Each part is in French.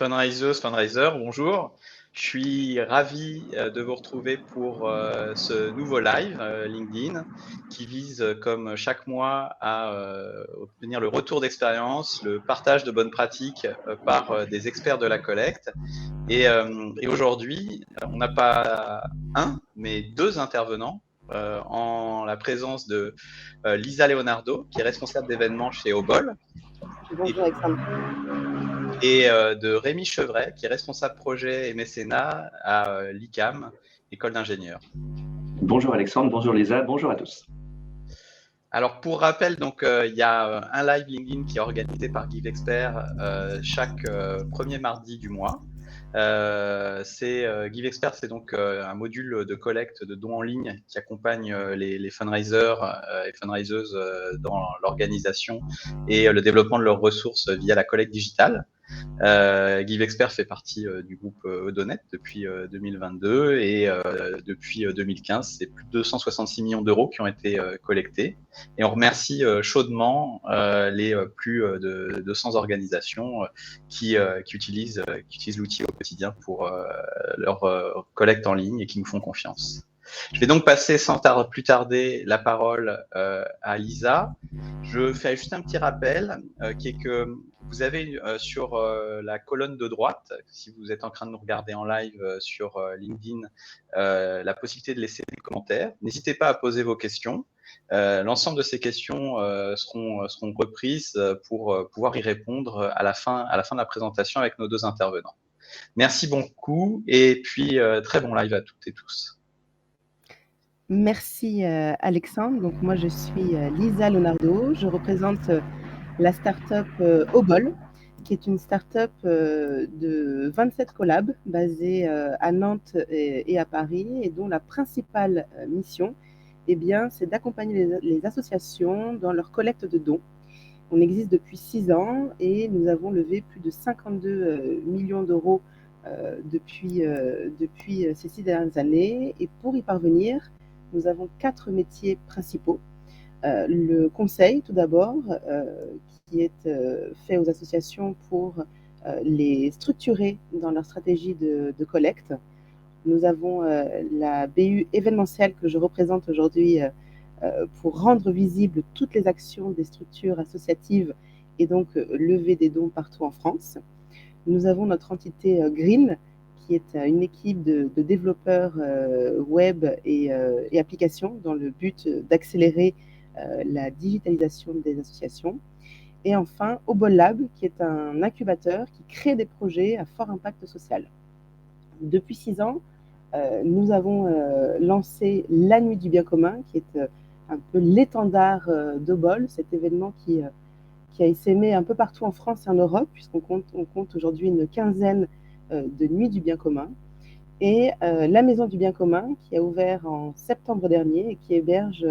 Fundraisers, bonjour. Je suis ravi de vous retrouver pour ce nouveau live LinkedIn qui vise, comme chaque mois, à obtenir le retour d'expérience, le partage de bonnes pratiques par des experts de la collecte. Et aujourd'hui, on n'a pas un, mais deux intervenants en la présence de Lisa Leonardo, qui est responsable d'événements chez Obol, et Bonjour Alexandre. de Rémi Chevret, qui est responsable projet et mécénat à l'ICAM, École d'ingénieurs. Bonjour Alexandre, bonjour Lisa, bonjour à tous. Alors pour rappel, donc il y a un live LinkedIn qui est organisé par GiveExpert chaque premier mardi du mois. GiveExpert, c'est donc un module de collecte de dons en ligne qui accompagne les fundraisers et fundraiseuses dans l'organisation et le développement de leurs ressources via la collecte digitale. GiveExpert fait partie du groupe Eudonet depuis 2022 et depuis 2015, c'est plus de 266 millions d'euros qui ont été collectés. Et on remercie chaudement les plus de 200 organisations qui utilisent l'outil au quotidien pour leur collecte en ligne et qui nous font confiance. Je vais donc passer sans plus tarder la parole à Lisa. Je fais juste un petit rappel qui est que vous avez sur la colonne de droite, si vous êtes en train de nous regarder en live sur LinkedIn, la possibilité de laisser des commentaires. N'hésitez pas à poser vos questions. L'ensemble de ces questions seront reprises pour pouvoir y répondre à la fin de la présentation avec nos deux intervenants. Merci beaucoup et puis très bon live à toutes et tous. Merci Alexandre. Donc moi je suis Lisa Leonardo, je représente la start-up Obol, qui est une start-up de 27 collabs basée à Nantes et à Paris et dont la principale mission c'est d'accompagner les associations dans leur collecte de dons. On existe depuis 6 ans et nous avons levé plus de 52 millions d'euros depuis ces 6 dernières années. Et pour y parvenir, nous avons 4 métiers principaux. Le conseil, tout d'abord, qui est fait aux associations pour les structurer dans leur stratégie de collecte. Nous avons la BU événementielle que je représente aujourd'hui pour rendre visibles toutes les actions des structures associatives et donc lever des dons partout en France. Nous avons notre entité Green, qui est une équipe de développeurs web et applications dans le but d'accélérer la digitalisation des associations. Et enfin, Obol Lab, qui est un incubateur qui crée des projets à fort impact social. Depuis 6 ans, nous avons lancé la Nuit du bien commun, qui est un peu l'étendard d'Obol, cet événement qui a essaimé un peu partout en France et en Europe, puisqu'on compte aujourd'hui une quinzaine de Nuits du bien commun. Et la Maison du bien commun, qui a ouvert en septembre dernier et qui héberge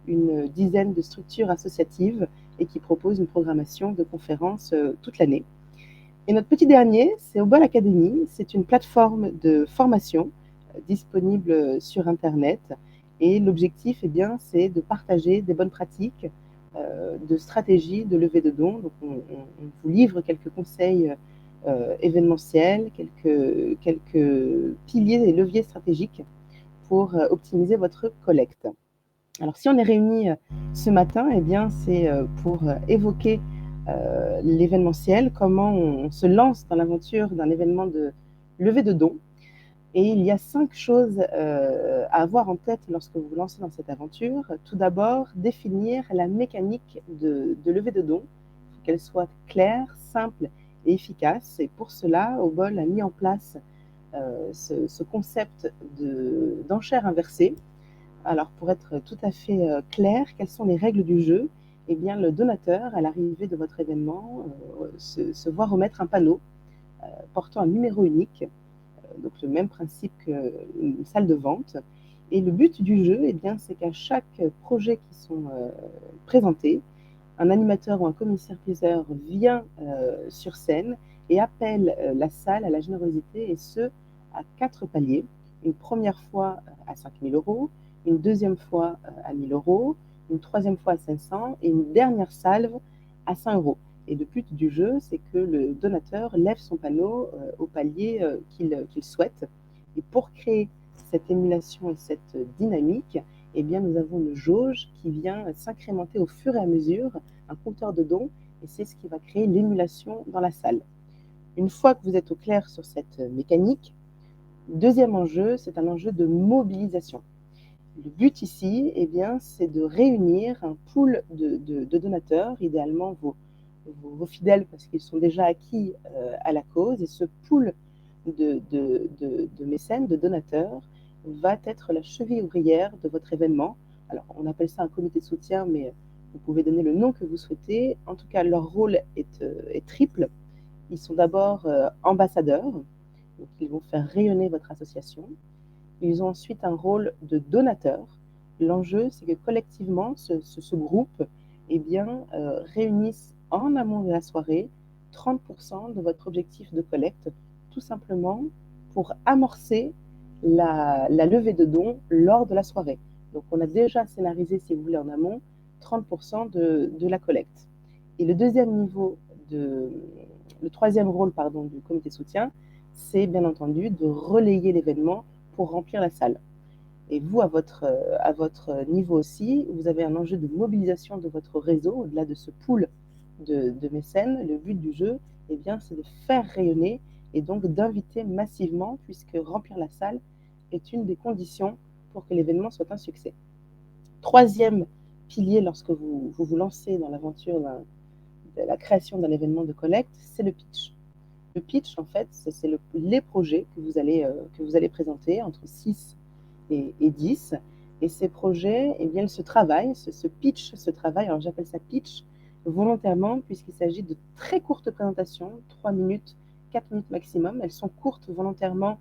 une dizaine de structures associatives et qui propose une programmation de conférences toute l'année. Et notre petit dernier, c'est Obol Academy. C'est une plateforme de formation disponible sur Internet. Et l'objectif, c'est de partager des bonnes pratiques, de stratégies de levée de dons. Donc, on vous livre quelques conseils événementiels, quelques piliers et leviers stratégiques pour optimiser votre collecte. Alors, si on est réunis ce matin, c'est pour évoquer l'événementiel, comment on se lance dans l'aventure d'un événement de levée de dons. Et il y a 5 choses à avoir en tête lorsque vous vous lancez dans cette aventure. Tout d'abord, définir la mécanique de levée de dons, qu'elle soit claire, simple et efficace. Et pour cela, Obol a mis en place ce concept d'enchère inversée. Alors, pour être tout à fait clair, quelles sont les règles du jeu ? Le donateur, à l'arrivée de votre événement, se voit remettre un panneau portant un numéro unique, donc le même principe qu'une salle de vente. Et le but du jeu, c'est qu'à chaque projet qui sont présentés, un animateur ou un commissaire-priseur vient sur scène et appelle la salle à la générosité, et ce, à 4 paliers. Une première fois à 5 000 euros, une deuxième fois à 1 000 euros, une troisième fois à 500 et une dernière salve à 100 euros. Et le but du jeu, c'est que le donateur lève son panneau au palier qu'il souhaite. Et pour créer cette émulation et cette dynamique, eh bien, nous avons une jauge qui vient s'incrémenter au fur et à mesure, un compteur de dons, et c'est ce qui va créer l'émulation dans la salle. Une fois que vous êtes au clair sur cette mécanique, deuxième enjeu, c'est un enjeu de mobilisation. Le but ici, eh bien, c'est de réunir un pool de donateurs, idéalement vos fidèles parce qu'ils sont déjà acquis à la cause, et ce pool de mécènes, de donateurs, va être la cheville ouvrière de votre événement. Alors, on appelle ça un comité de soutien, mais vous pouvez donner le nom que vous souhaitez. En tout cas, leur rôle est triple. Ils sont d'abord ambassadeurs, donc ils vont faire rayonner votre association. Ils ont ensuite un rôle de donateur. L'enjeu, c'est que collectivement, ce groupe eh bien, réunisse en amont de la soirée 30% de votre objectif de collecte, tout simplement pour amorcer la levée de dons lors de la soirée. Donc, on a déjà scénarisé, si vous voulez, en amont, 30% de la collecte. Et le troisième rôle du comité de soutien, c'est bien entendu de relayer l'événement pour remplir la salle. Et vous, à votre niveau aussi, vous avez un enjeu de mobilisation de votre réseau, au-delà de ce pool de mécènes. Le but du jeu, eh bien, c'est de faire rayonner et donc d'inviter massivement, puisque remplir la salle est une des conditions pour que l'événement soit un succès. Troisième pilier lorsque vous vous lancez dans l'aventure de la création d'un événement de collecte, c'est le pitch. Le pitch, en fait, c'est les projets que vous allez présenter entre 6 et 10. Et ces projets, eh bien, ils se travaillent, ce pitch se travaille. Alors, j'appelle ça pitch volontairement, puisqu'il s'agit de très courtes présentations, 3 minutes, 4 minutes maximum. Elles sont courtes volontairement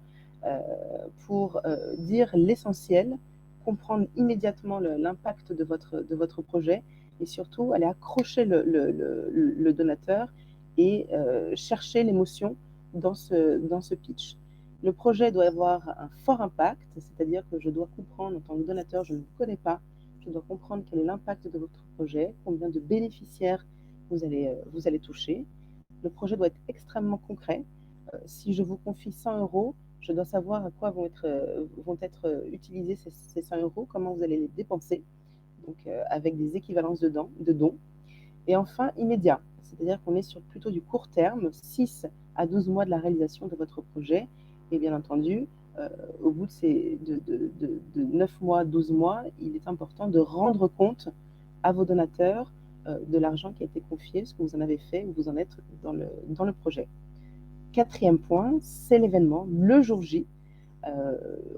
pour dire l'essentiel, comprendre immédiatement l'impact de votre projet et surtout aller accrocher le donateur et chercher l'émotion dans ce pitch. Le projet doit avoir un fort impact, c'est-à-dire que je dois comprendre en tant que donateur, je ne vous connais pas, je dois comprendre quel est l'impact de votre projet, combien de bénéficiaires vous allez toucher. Le projet doit être extrêmement concret. Si je vous confie 100 €, je dois savoir à quoi vont être utilisés ces 100 €, comment vous allez les dépenser, donc avec des équivalences de dons. Et enfin, immédiat, c'est-à-dire qu'on est sur plutôt du court terme, 6 à 12 mois de la réalisation de votre projet. Et bien entendu, au bout de 9 mois, 12 mois, il est important de rendre compte à vos donateurs de l'argent qui a été confié, ce que vous en avez fait, où vous en êtes dans le projet. Quatrième point, c'est l'événement, le jour J.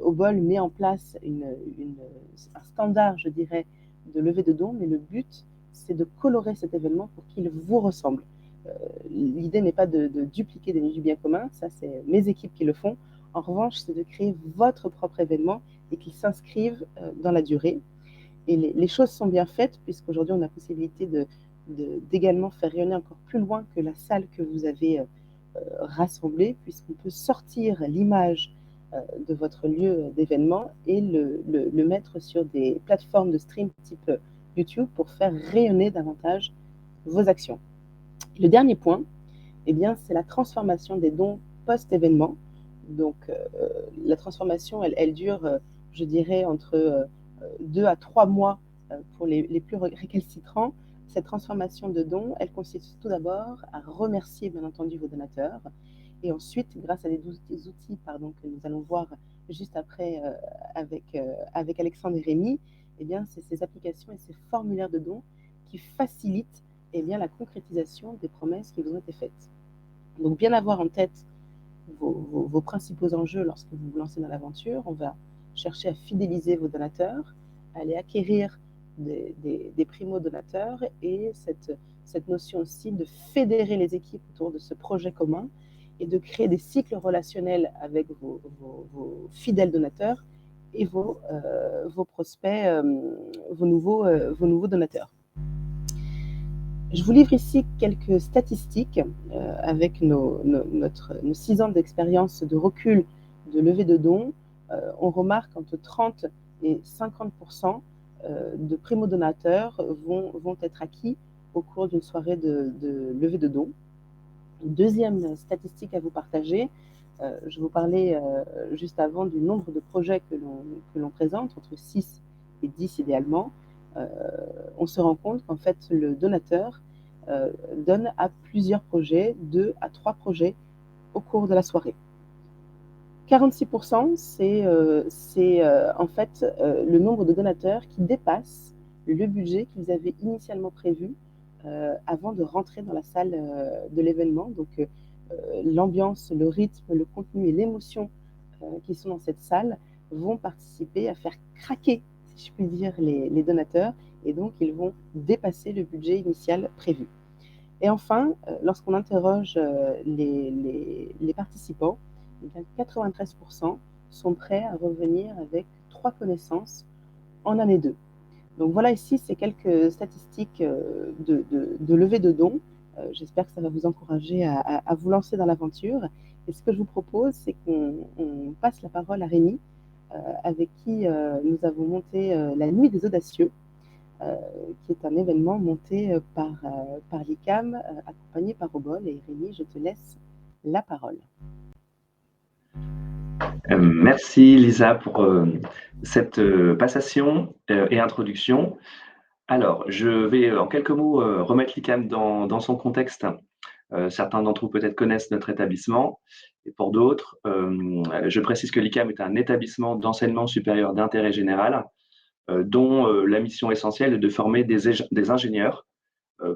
Obol met en place un standard, je dirais, de levée de dons, mais le but, c'est de colorer cet événement pour qu'il vous ressemble. L'idée n'est pas de dupliquer des nuits du bien commun, ça c'est mes équipes qui le font. En revanche, c'est de créer votre propre événement et qu'il s'inscrive dans la durée. Et les choses sont bien faites, puisqu'aujourd'hui on a la possibilité d'également faire rayonner encore plus loin que la salle que vous avez rassemblée, puisqu'on peut sortir l'image de votre lieu d'événement et le mettre sur des plateformes de stream type YouTube pour faire rayonner davantage vos actions. Le dernier point, eh bien, c'est la transformation des dons post-événement. Donc, la transformation, elle dure, je dirais, entre 2 à 3 mois pour les plus récalcitrants. Cette transformation de dons, elle consiste tout d'abord à remercier, bien entendu, vos donateurs. Et ensuite, grâce à des outils que nous allons voir juste après avec Alexandre et Rémi, eh bien, c'est ces applications et ces formulaires de dons qui facilitent eh bien, la concrétisation des promesses qui vous ont été faites. Donc, bien avoir en tête vos principaux enjeux lorsque vous vous lancez dans l'aventure. On va chercher à fidéliser vos donateurs, aller acquérir des primo-donateurs et cette notion aussi de fédérer les équipes autour de ce projet commun et de créer des cycles relationnels avec vos fidèles donateurs et vos prospects, vos nouveaux donateurs. Je vous livre ici quelques statistiques avec nos 6 ans d'expérience de recul de levée de dons. On remarque entre 30 et 50% de primo-donateurs vont être acquis au cours d'une soirée de levée de dons. Deuxième statistique à vous partager, je vous parlais juste avant du nombre de projets que l'on présente, entre 6 et 10 idéalement. On se rend compte qu'en fait, le donateur donne à plusieurs projets, 2 à 3 projets au cours de la soirée. 46%, c'est en fait le nombre de donateurs qui dépassent le budget qu'ils avaient initialement prévu avant de rentrer dans la salle de l'événement. Donc, l'ambiance, le rythme, le contenu et l'émotion qui sont dans cette salle vont participer à faire craquer, si je puis dire, les donateurs, et donc ils vont dépasser le budget initial prévu. Et enfin, lorsqu'on interroge les participants, 93% sont prêts à revenir avec 3 connaissances en année 2. Donc voilà, ici, c'est quelques statistiques de levée de dons. J'espère que ça va vous encourager à vous lancer dans l'aventure. Et ce que je vous propose, c'est qu'on passe la parole à Rémi, avec qui nous avons monté la Nuit des Audacieux, qui est un événement monté par l'ICAM, accompagné par Obol. Et Rémi, je te laisse la parole. Merci Lisa pour cette passation et introduction. Alors, je vais en quelques mots remettre l'ICAM dans son contexte. Certains d'entre vous peut-être connaissent notre établissement, et pour d'autres, je précise que l'ICAM est un établissement d'enseignement supérieur d'intérêt général, dont la mission essentielle est de former des ingénieurs,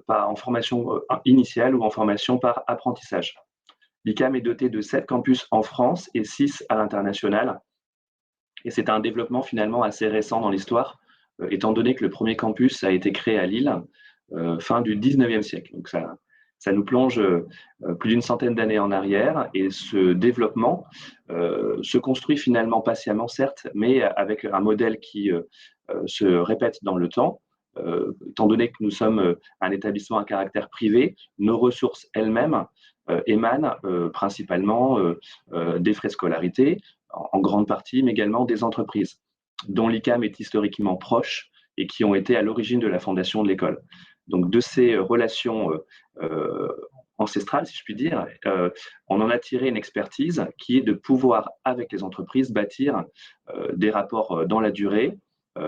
pas en formation initiale ou en formation par apprentissage. L'ICAM est doté de 7 campus en France et 6 à l'international. Et c'est un développement finalement assez récent dans l'histoire, étant donné que le premier campus a été créé à Lille fin du 19e siècle. Donc ça nous plonge plus d'une centaine d'années en arrière, et ce développement se construit finalement patiemment, certes, mais avec un modèle qui se répète dans le temps. Étant donné que nous sommes un établissement à caractère privé, nos ressources elles-mêmes émanent principalement des frais de scolarité, en grande partie, mais également des entreprises, dont l'ICAM est historiquement proche et qui ont été à l'origine de la fondation de l'école. Donc, de ces relations ancestrales, si je puis dire, on en a tiré une expertise qui est de pouvoir, avec les entreprises, bâtir des rapports dans la durée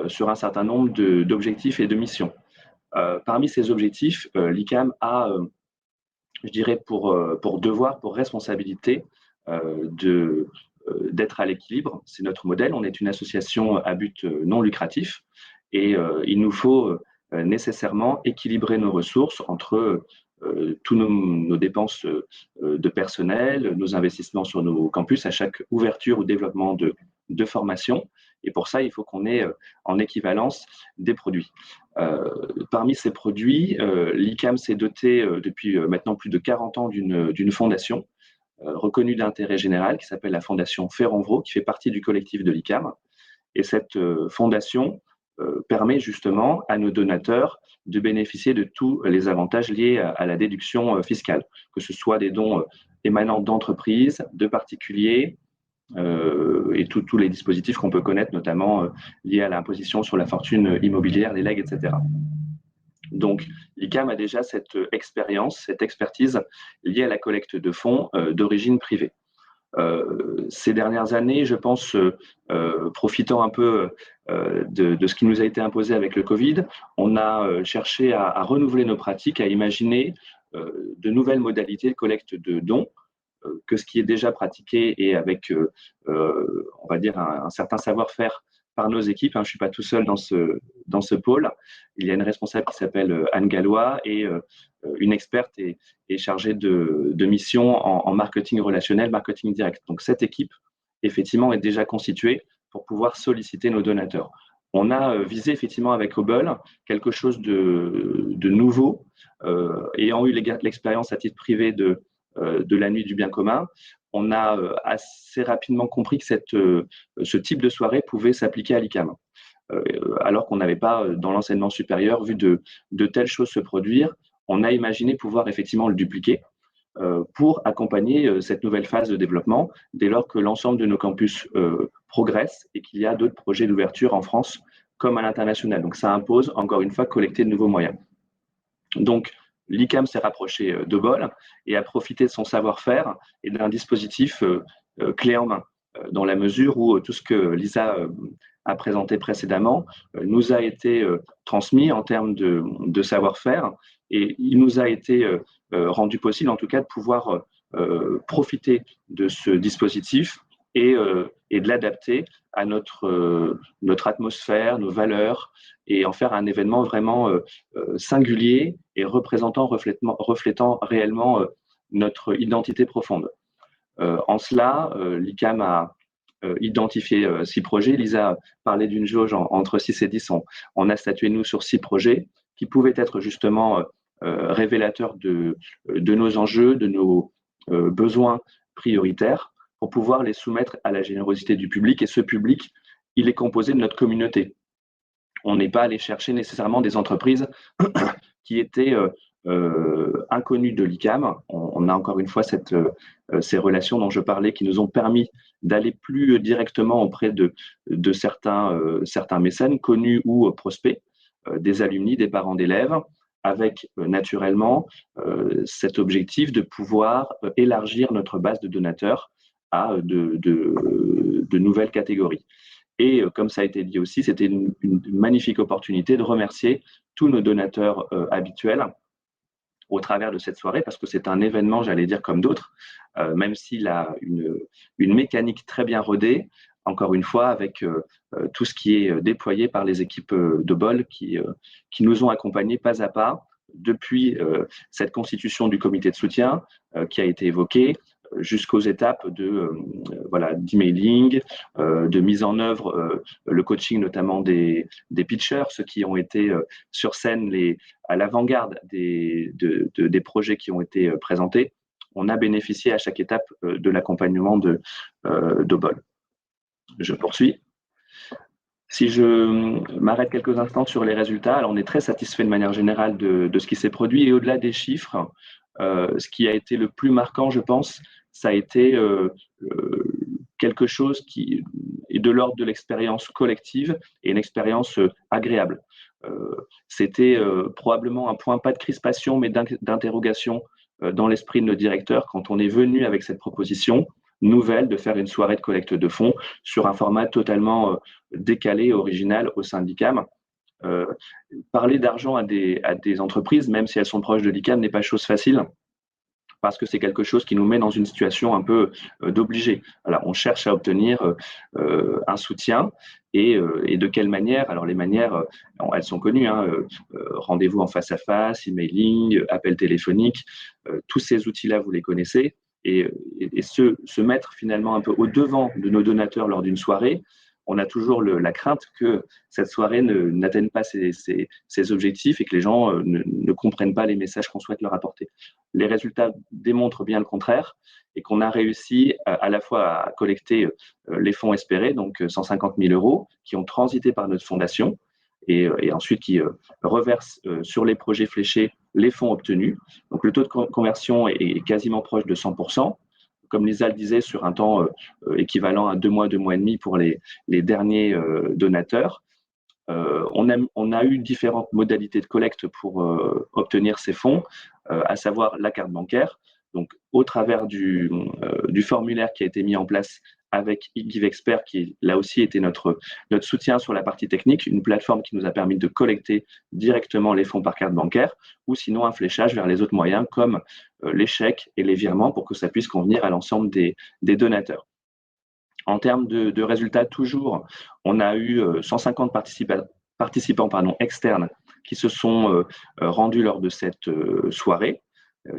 sur un certain nombre d'objectifs et de missions. Parmi ces objectifs, l'ICAM a, je dirais, pour devoir, pour responsabilité, d'être à l'équilibre. C'est notre modèle. On est une association à but non lucratif, et il nous faut nécessairement équilibrer nos ressources entre tous nos dépenses de personnel, nos investissements sur nos campus à chaque ouverture ou développement de formation. Et pour ça, il faut qu'on ait en équivalence des produits. Parmi ces produits, l'ICAM s'est doté depuis maintenant plus de 40 ans d'une fondation reconnue d'intérêt général qui s'appelle la Fondation Ferronvro, qui fait partie du collectif de l'ICAM. Et cette fondation permet justement à nos donateurs de bénéficier de tous les avantages liés à la déduction fiscale, que ce soit des dons émanant d'entreprises, de particuliers, et tous les dispositifs qu'on peut connaître, notamment liés à l'imposition sur la fortune immobilière, les legs, etc. Donc, l'ICAM a déjà cette expérience, cette expertise liée à la collecte de fonds d'origine privée. Ces dernières années, je pense, profitant un peu de ce qui nous a été imposé avec le Covid, on a cherché à renouveler nos pratiques, à imaginer de nouvelles modalités de collecte de dons, que ce qui est déjà pratiqué, et avec, on va dire, un certain savoir-faire par nos équipes. Je ne suis pas tout seul dans ce pôle. Il y a une responsable qui s'appelle Anne Gallois, et une experte est chargée de mission en marketing relationnel, marketing direct. Donc cette équipe, effectivement, est déjà constituée pour pouvoir solliciter nos donateurs. On a visé effectivement avec Obol quelque chose de nouveau, ayant eu l'expérience à titre privé de la nuit du bien commun. On a assez rapidement compris que ce type de soirée pouvait s'appliquer à l'ICAM, alors qu'on n'avait pas, dans l'enseignement supérieur, vu de telles choses se produire. On a imaginé pouvoir effectivement le dupliquer pour accompagner cette nouvelle phase de développement, dès lors que l'ensemble de nos campus progresse et qu'il y a d'autres projets d'ouverture en France comme à l'international. Donc ça impose, encore une fois, de collecter de nouveaux moyens. Donc, l'ICAM s'est rapproché de Bol et a profité de son savoir-faire et d'un dispositif clé en main, dans la mesure où tout ce que Lisa a présenté précédemment nous a été transmis en termes de savoir-faire, et il nous a été rendu possible en tout cas de pouvoir profiter de ce dispositif et de l'adapter à notre atmosphère, nos valeurs, et en faire un événement vraiment singulier et reflétant réellement notre identité profonde. En cela, l'ICAM a identifié 6 projets. Lisa parlait d'une jauge entre 6 et 10. On a statué, nous, sur 6 projets qui pouvaient être justement révélateurs de nos enjeux, de nos besoins prioritaires, pour pouvoir les soumettre à la générosité du public. Et ce public, il est composé de notre communauté. On n'est pas allé chercher nécessairement des entreprises qui étaient inconnues de l'ICAM. On a encore une fois ces relations dont je parlais qui nous ont permis d'aller plus directement auprès de certains mécènes, connus ou prospects, des alumni, des parents d'élèves, avec naturellement cet objectif de pouvoir élargir notre base de donateurs à de nouvelles catégories. Et comme ça a été dit aussi, c'était une magnifique opportunité de remercier tous nos donateurs habituels au travers de cette soirée, parce que c'est un événement, j'allais dire, comme d'autres, même s'il a une mécanique très bien rodée, encore une fois, avec tout ce qui est déployé par les équipes de Bol qui nous ont accompagnés pas à pas depuis cette constitution du comité de soutien qui a été évoquée, jusqu'aux étapes d'emailing, de mise en œuvre, le coaching notamment des pitchers, ceux qui ont été sur scène à l'avant-garde des projets qui ont été présentés. On a bénéficié à chaque étape de l'accompagnement de Bol. Je poursuis. Si je m'arrête quelques instants sur les résultats, alors on est très satisfait de manière générale de ce qui s'est produit, et au-delà des chiffres, ce qui a été le plus marquant, je pense, ça a été quelque chose qui est de l'ordre de l'expérience collective et une expérience agréable. C'était probablement un point, pas de crispation, mais d'interrogation dans l'esprit de nos directeurs quand on est venu avec cette proposition nouvelle de faire une soirée de collecte de fonds sur un format totalement décalé, original au sein de l'ICAM. Parler d'argent à des entreprises, même si elles sont proches de l'ICAM, n'est pas chose facile, parce que c'est quelque chose qui nous met dans une situation un peu d'obligé. Alors, on cherche à obtenir un soutien, et de quelle manière? Alors, les manières, elles sont connues, hein, rendez-vous en face à face, emailing, appel téléphonique, tous ces outils-là, vous les connaissez, et se mettre finalement un peu au devant de nos donateurs lors d'une soirée. On a toujours la crainte que cette soirée n'atteigne pas ses objectifs et que les gens ne comprennent pas les messages qu'on souhaite leur apporter. Les résultats démontrent bien le contraire, et qu'on a réussi à la fois à collecter les fonds espérés, donc 150 000 euros, qui ont transité par notre fondation, et ensuite qui reversent sur les projets fléchés les fonds obtenus. Donc le taux de conversion est quasiment proche de 100%. Comme Lisa le disait, sur un temps équivalent à 2 mois, 2 mois et demi pour les derniers donateurs. On a eu différentes modalités de collecte pour obtenir ces fonds, à savoir la carte bancaire. Donc, au travers du formulaire qui a été mis en place avec GiveExpert, qui là aussi était notre soutien sur la partie technique, une plateforme qui nous a permis de collecter directement les fonds par carte bancaire, ou sinon un fléchage vers les autres moyens comme les chèques et les virements, pour que ça puisse convenir à l'ensemble des donateurs. En termes de résultats, toujours, on a eu 150 participants externes qui se sont rendus lors de cette soirée,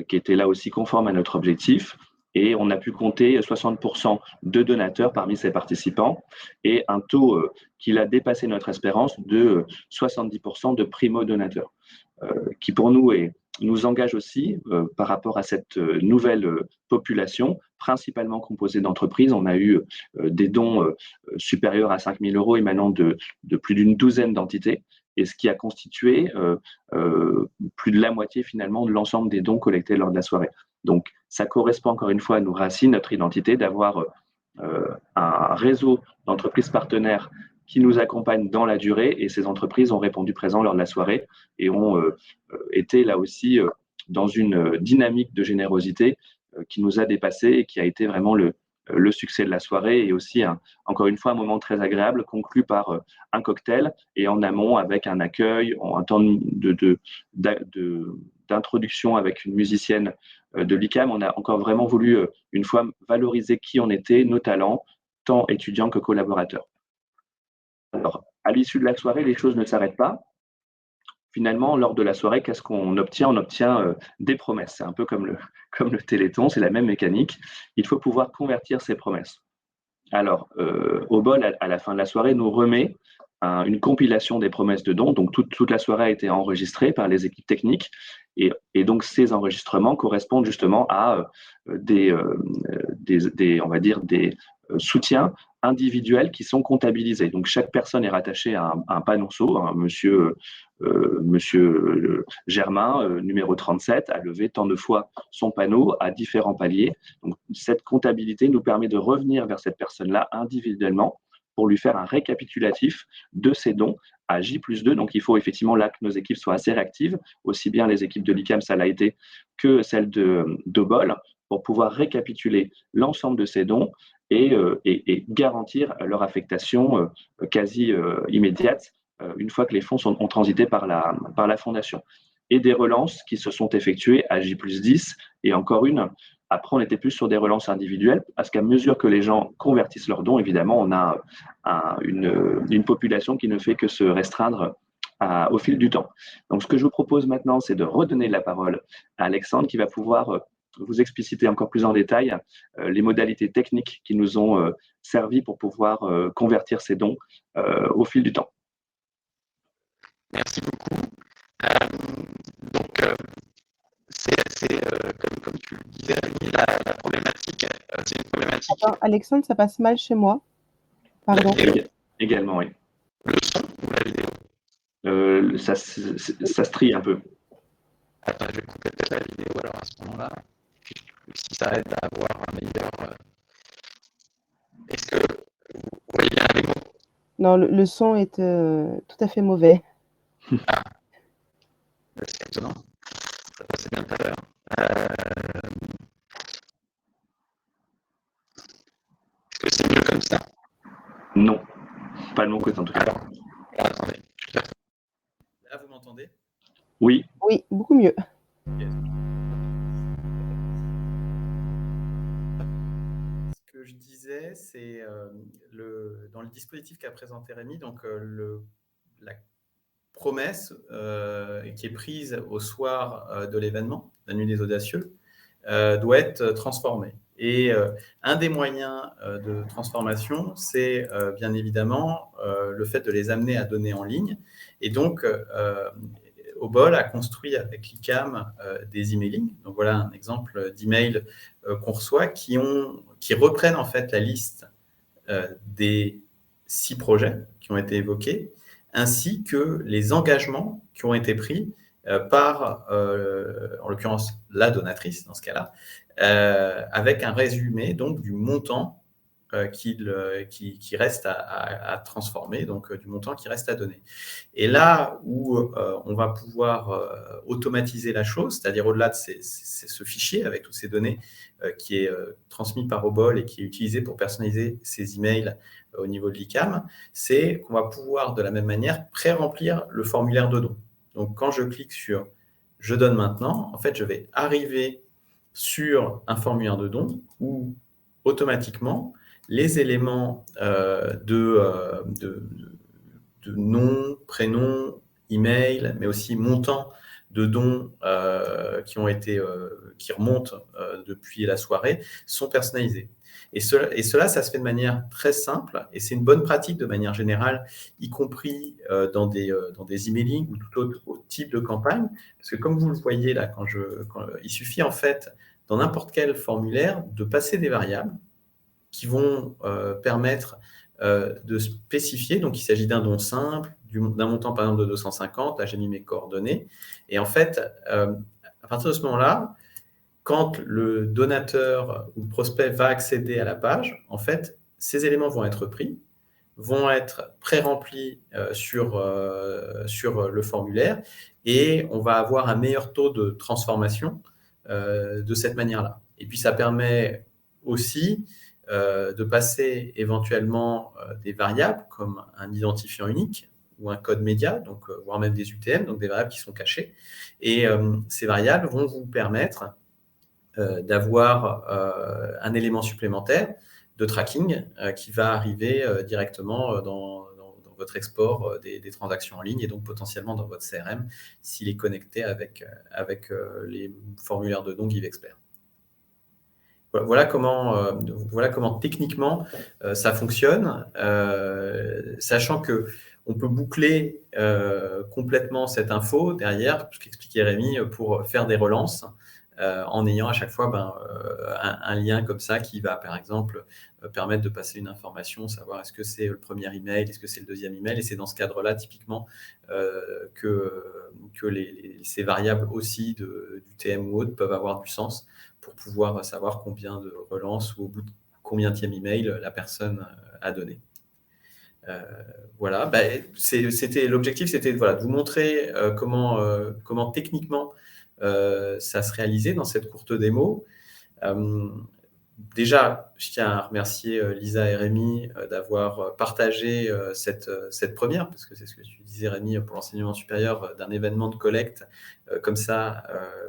qui était là aussi conforme à notre objectif. Et on a pu compter 60% de donateurs parmi ces participants, et un taux qui a dépassé notre espérance de 70% de primo-donateurs, qui pour nous engage aussi par rapport à cette nouvelle population, principalement composée d'entreprises. On a eu des dons supérieurs à 5 000 euros émanant de plus d'une douzaine d'entités, et ce qui a constitué plus de la moitié finalement de l'ensemble des dons collectés lors de la soirée. Donc, ça correspond encore une fois à nos racines, notre identité, d'avoir un réseau d'entreprises partenaires qui nous accompagnent dans la durée, et ces entreprises ont répondu présent lors de la soirée et ont été là aussi dans une dynamique de générosité qui nous a dépassé et qui a été vraiment le succès de la soirée, et aussi, encore une fois, un moment très agréable conclu par un cocktail et en amont avec un accueil, un temps d'introduction avec une musicienne de l'ICAM. On a encore vraiment voulu, une fois, valoriser qui on était, nos talents, tant étudiants que collaborateurs. Alors, à l'issue de la soirée, les choses ne s'arrêtent pas. Finalement, lors de la soirée, qu'est-ce qu'on obtient? On obtient des promesses. C'est un peu comme le Téléthon, c'est la même mécanique. Il faut pouvoir convertir ces promesses. Alors, Obol, à la fin de la soirée, nous remet une compilation des promesses de dons. Donc, toute la soirée a été enregistrée par les équipes techniques. Et donc, ces enregistrements correspondent justement à on va dire, des soutiens individuels qui sont comptabilisés. Donc, chaque personne est rattachée à un panonceau. Monsieur Germain, numéro 37, a levé tant de fois son panneau à différents paliers. Donc, cette comptabilité nous permet de revenir vers cette personne-là individuellement pour lui faire un récapitulatif de ses dons à J+2. Donc, il faut effectivement là que nos équipes soient assez réactives, aussi bien les équipes de l'ICAM, ça l'a été, que celles d'Obol, pour pouvoir récapituler l'ensemble de ces dons et garantir leur affectation quasi immédiate une fois que les fonds ont transité par la Fondation. Et des relances qui se sont effectuées à J+10, et encore une. Après, on était plus sur des relances individuelles, parce qu'à mesure que les gens convertissent leurs dons, évidemment, on a une population qui ne fait que se restreindre au fil du temps. Donc, ce que je vous propose maintenant, c'est de redonner la parole à Alexandre, qui va pouvoir vous expliciter encore plus en détail les modalités techniques qui nous ont servi pour pouvoir convertir ces dons au fil du temps. Merci beaucoup. Donc, c'est comme tu le disais, Rémi, la problématique, c'est une problématique. Attends, Alexandre, ça passe mal chez moi. Pardon. Également, oui. Le son ou la vidéo? Ça se trie un peu. Attends, je vais couper peut-être la vidéo alors à ce moment-là. Si ça aide à avoir un meilleur. Est-ce que vous voyez bien les mots? Non, le son est tout à fait mauvais. Ah, c'est étonnant. Ça passait bien tout à l'heure. Est-ce que c'est mieux comme ça? Non, pas de mon côté en tout cas. Alors, attendez. Là, vous m'entendez? Oui. Oui, beaucoup mieux. Okay. Ce que je disais, c'est dans le dispositif qu'a présenté Rémi, donc la promesse qui est prise au soir de l'événement, la nuit des audacieux, doit être transformée. Et un des moyens de transformation, c'est bien évidemment le fait de les amener à donner en ligne. Et donc, Obol a construit avec l'ICAM des emailing. Donc voilà un exemple d'email qu'on reçoit qui reprennent en fait la liste des 6 projets qui ont été évoqués, ainsi que les engagements qui ont été pris par, en l'occurrence, la donatrice dans ce cas-là, avec un résumé donc du montant qui reste à transformer, donc du montant qui reste à donner. Et là où on va pouvoir automatiser la chose, c'est-à-dire au-delà de ce fichier avec toutes ces données qui est transmis par Obol et qui est utilisé pour personnaliser ces emails au niveau de l'ICAM, c'est qu'on va pouvoir de la même manière pré-remplir le formulaire de don. Donc quand je clique sur « Je donne maintenant », en fait, je vais arriver sur un formulaire de don où automatiquement, les éléments de nom, prénom, email, mais aussi montant de dons qui remontent depuis la soirée, sont personnalisés. Et cela, ça se fait de manière très simple, et c'est une bonne pratique de manière générale, y compris dans des emailing ou tout autre type de campagne, parce que comme vous le voyez là, il suffit en fait, dans n'importe quel formulaire, de passer des variables qui vont permettre de spécifier. Donc, il s'agit d'un don simple, d'un montant, par exemple, de 250. Là, j'ai mis mes coordonnées. Et en fait, à partir de ce moment-là, quand le donateur ou le prospect va accéder à la page, en fait, ces éléments vont être pris vont être pré-remplis sur le formulaire et on va avoir un meilleur taux de transformation de cette manière-là. Et puis, ça permet aussi de passer éventuellement des variables comme un identifiant unique ou un code média, donc, voire même des UTM, donc des variables qui sont cachées. Et ces variables vont vous permettre d'avoir un élément supplémentaire de tracking qui va arriver directement dans votre export des transactions en ligne et donc potentiellement dans votre CRM s'il est connecté avec les formulaires de dons GiveExpert. Voilà comment techniquement ça fonctionne, sachant que on peut boucler complètement cette info derrière, ce qu'expliquait Rémi, pour faire des relances en ayant à chaque fois un lien comme ça qui va, par exemple, permettre de passer une information, savoir est-ce que c'est le premier email, est-ce que c'est le deuxième email, et c'est dans ce cadre-là, typiquement, que ces variables aussi du TM ou autre peuvent avoir du sens pour pouvoir savoir combien de relances ou au bout de combienième email la personne a donné. Voilà, l'objectif, c'était de vous montrer comment techniquement ça se réalisait dans cette courte démo. Déjà, je tiens à remercier Lisa et Rémi d'avoir partagé cette première, parce que c'est ce que tu disais, Rémi, pour l'enseignement supérieur, d'un événement de collecte comme ça,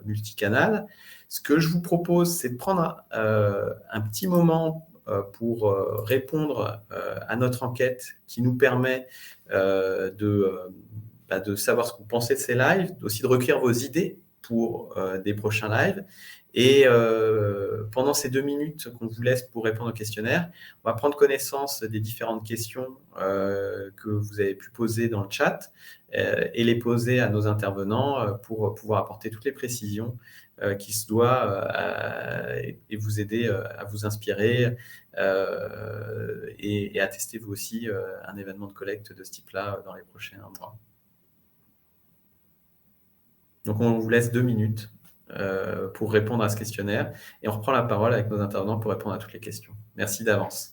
multicanal. Ce que je vous propose, c'est de prendre un petit moment pour répondre à notre enquête qui nous permet de savoir ce que vous pensez de ces lives, aussi de recueillir vos idées pour des prochains lives. Et pendant ces 2 minutes qu'on vous laisse pour répondre au questionnaire, on va prendre connaissance des différentes questions que vous avez pu poser dans le chat et les poser à nos intervenants pour pouvoir apporter toutes les précisions qui se doivent et vous aider à vous inspirer et à tester vous aussi un événement de collecte de ce type-là dans les prochains mois. Donc, on vous laisse 2 minutes pour répondre à ce questionnaire et on reprend la parole avec nos intervenants pour répondre à toutes les questions. Merci d'avance.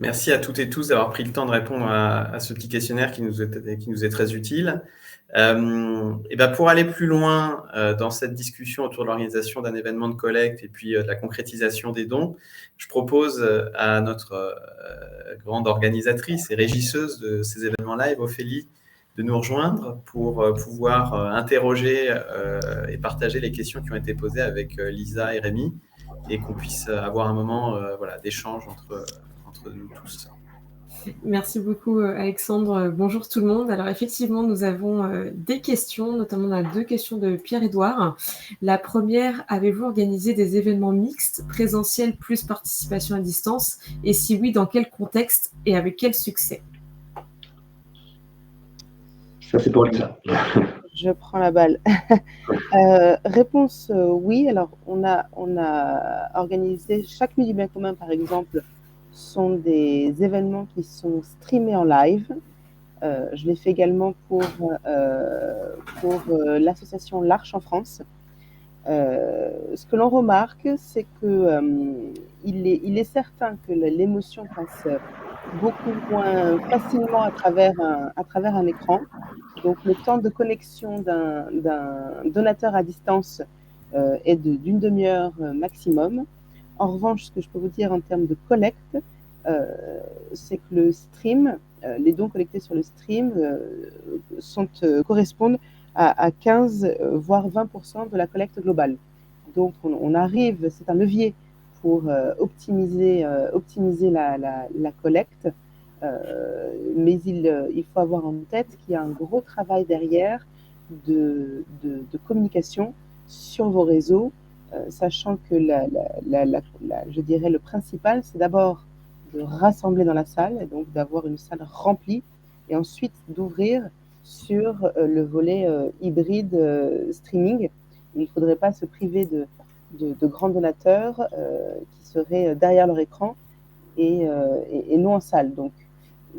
Merci à toutes et tous d'avoir pris le temps de répondre à ce petit questionnaire qui nous est très utile. Et ben pour aller plus loin dans cette discussion autour de l'organisation d'un événement de collecte et puis de la concrétisation des dons, je propose à notre grande organisatrice et régisseuse de ces événements live, Ophélie, de nous rejoindre pour pouvoir interroger et partager les questions qui ont été posées avec Lisa et Rémi et qu'on puisse avoir un moment d'échange entre nous tous. Merci beaucoup Alexandre. Bonjour tout le monde. Alors effectivement, nous avons des questions, notamment on a 2 questions de Pierre-Édouard. La première, avez-vous organisé des événements mixtes, présentiels plus participation à distance? Et si oui, dans quel contexte et avec quel succès? Ça, c'est pour Lisa. Je prends la balle. Réponse oui. Alors, on a organisé chaque Nuit du bien commun, par exemple, sont des événements qui sont streamés en live. Je l'ai fait également pour l'association L'Arche en France. Ce que l'on remarque, c'est que il est certain que l'émotion passe beaucoup moins facilement à travers un écran. Donc, le temps de connexion d'un donateur à distance est d'une demi-heure maximum. En revanche, ce que je peux vous dire en termes de collecte, c'est que le stream, les dons collectés sur le stream correspondent à 15 voire 20% de la collecte globale. Donc, on arrive, c'est un levier pour optimiser la collecte, mais il faut avoir en tête qu'il y a un gros travail derrière de communication sur vos réseaux, sachant que je dirais le principal, c'est d'abord de rassembler dans la salle, et donc d'avoir une salle remplie, et ensuite d'ouvrir sur le volet hybride streaming. Il ne faudrait pas se priver de grands donateurs qui seraient derrière leur écran et non en salle. Donc,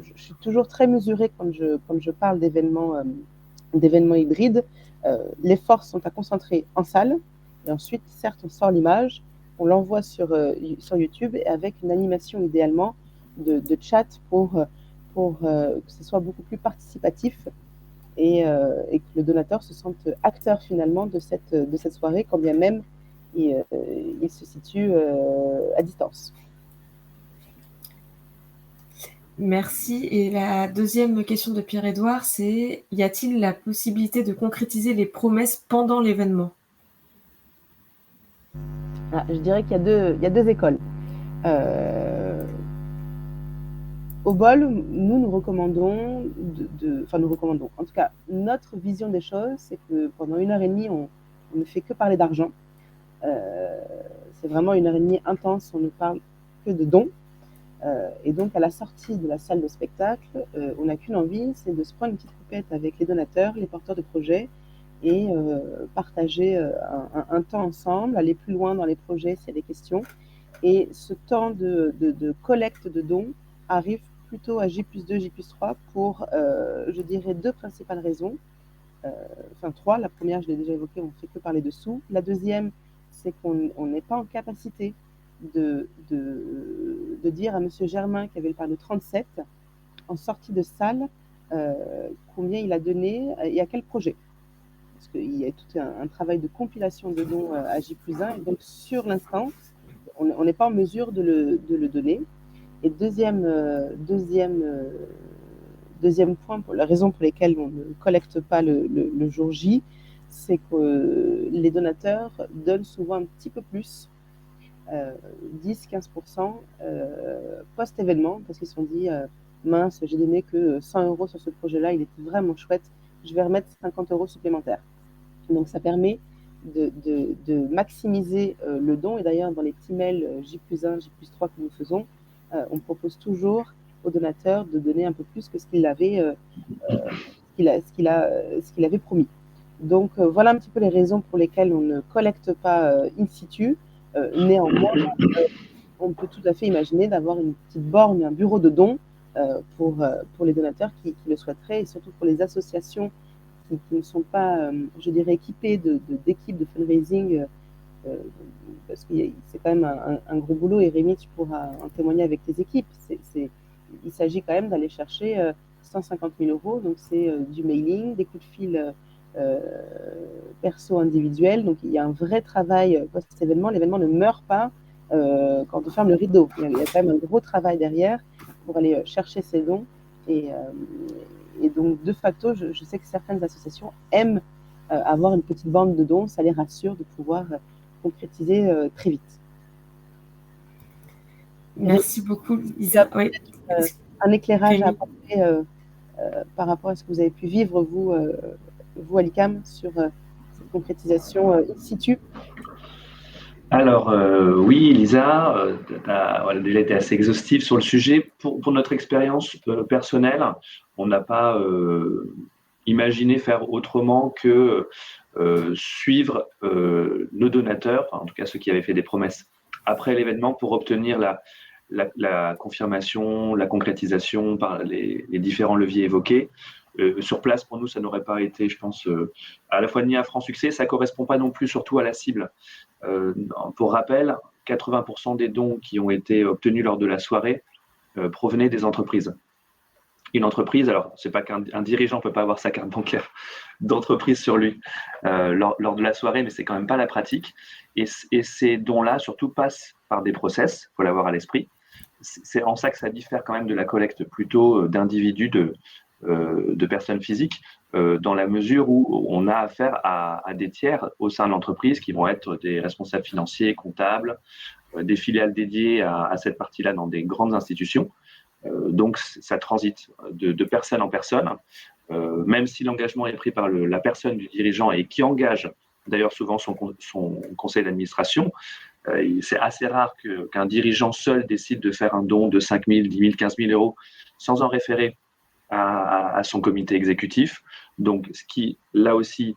je suis toujours très mesurée quand je parle d'événements hybrides. Les forces sont à concentrer en salle, et ensuite, certes, on sort l'image, on l'envoie sur YouTube, et avec une animation idéalement de chat pour que ce soit beaucoup plus participatif et que le donateur se sente acteur finalement de cette soirée, quand bien même il se situe à distance. Merci. Et la deuxième question de Pierre-Édouard, c'est: y a-t-il la possibilité de concrétiser les promesses pendant l'événement? Je dirais qu'il y a deux écoles. Au bol, nous recommandons en tout cas, notre vision des choses, c'est que pendant 1h30, on ne fait que parler d'argent. C'est vraiment 1h30 intense, on ne parle que de dons. Et donc, à la sortie de la salle de spectacle, on n'a qu'une envie, c'est de se prendre une petite coupette avec les donateurs, les porteurs de projets, et partager un temps ensemble, aller plus loin dans les projets s'il y a des questions. Et ce temps de collecte de dons arrive plutôt à J+2, J+3 pour, je dirais, 2 principales raisons. Enfin 3. La première, je l'ai déjà évoquée, on ne fait que parler de sous. La deuxième, c'est qu'on n'est pas en capacité de dire à M. Germain, qui avait le parle de 37, en sortie de salle, combien il a donné et à quel projet. Parce qu'il y a tout un travail de compilation de dons à J+1, et donc sur l'instant, on n'est pas en mesure de le donner. Et deuxième point, pour la raison pour laquelle on ne collecte pas le jour J, c'est que les donateurs donnent souvent un petit peu plus, 10-15% post-événement, parce qu'ils se sont dit mince, j'ai donné que 100 € sur ce projet-là, il était vraiment chouette, je vais remettre 50 € supplémentaires. Donc ça permet de maximiser le don. Et d'ailleurs, dans les petits mails J+1, J+3 que nous faisons, on propose toujours aux donateurs de donner un peu plus que ce qu'il avait promis. Donc voilà un petit peu les raisons pour lesquelles on ne collecte pas in situ. Néanmoins, on peut tout à fait imaginer d'avoir une petite borne, un bureau de dons pour les donateurs qui le souhaiteraient, et surtout pour les associations qui ne sont pas, je dirais, équipées d'équipes de fundraising parce que c'est quand même un gros boulot, et Rémi, tu pourras en témoigner avec tes équipes. Il s'agit quand même d'aller chercher 150 000 €, donc c'est du mailing, des coups de fil perso individuels, donc il y a un vrai travail post-événement. L'événement ne meurt pas quand on ferme le rideau. Il y a quand même un gros travail derrière pour aller chercher ces dons, et donc de facto, je sais que certaines associations aiment avoir une petite bande de dons, ça les rassure de pouvoir concrétiser très vite. Merci beaucoup, Lisa. Oui. Un éclairage à apporter par rapport à ce que vous avez pu vivre, vous à l'ICAM, sur cette concrétisation in situ. Alors, oui, Lisa, tu as déjà été assez exhaustive sur le sujet. Pour notre expérience personnelle, on n'a pas imaginé faire autrement que suivre nos donateurs, en tout cas ceux qui avaient fait des promesses après l'événement, pour obtenir la confirmation, la concrétisation par les différents leviers évoqués. Sur place, pour nous, ça n'aurait pas été, je pense, à la fois ni un franc succès, ça ne correspond pas non plus surtout à la cible. Pour rappel, 80% des dons qui ont été obtenus lors de la soirée provenaient des entreprises. Une entreprise, alors c'est pas qu'un dirigeant ne peut pas avoir sa carte bancaire d'entreprise sur lui lors de la soirée, mais c'est quand même pas la pratique. Et ces dons-là, surtout, passent par des process, il faut l'avoir à l'esprit. C'est en ça que ça diffère quand même de la collecte plutôt d'individus, de personnes physiques, dans la mesure où on a affaire à des tiers au sein de l'entreprise qui vont être des responsables financiers, comptables, des filiales dédiées à cette partie-là dans des grandes institutions. Donc, ça transite de personne en personne, même si l'engagement est pris par la personne du dirigeant et qui engage d'ailleurs souvent son conseil d'administration. C'est assez rare qu'un dirigeant seul décide de faire un don de 5 000, 10 000, 15 000 € sans en référer à son comité exécutif. Donc, ce qui, là aussi,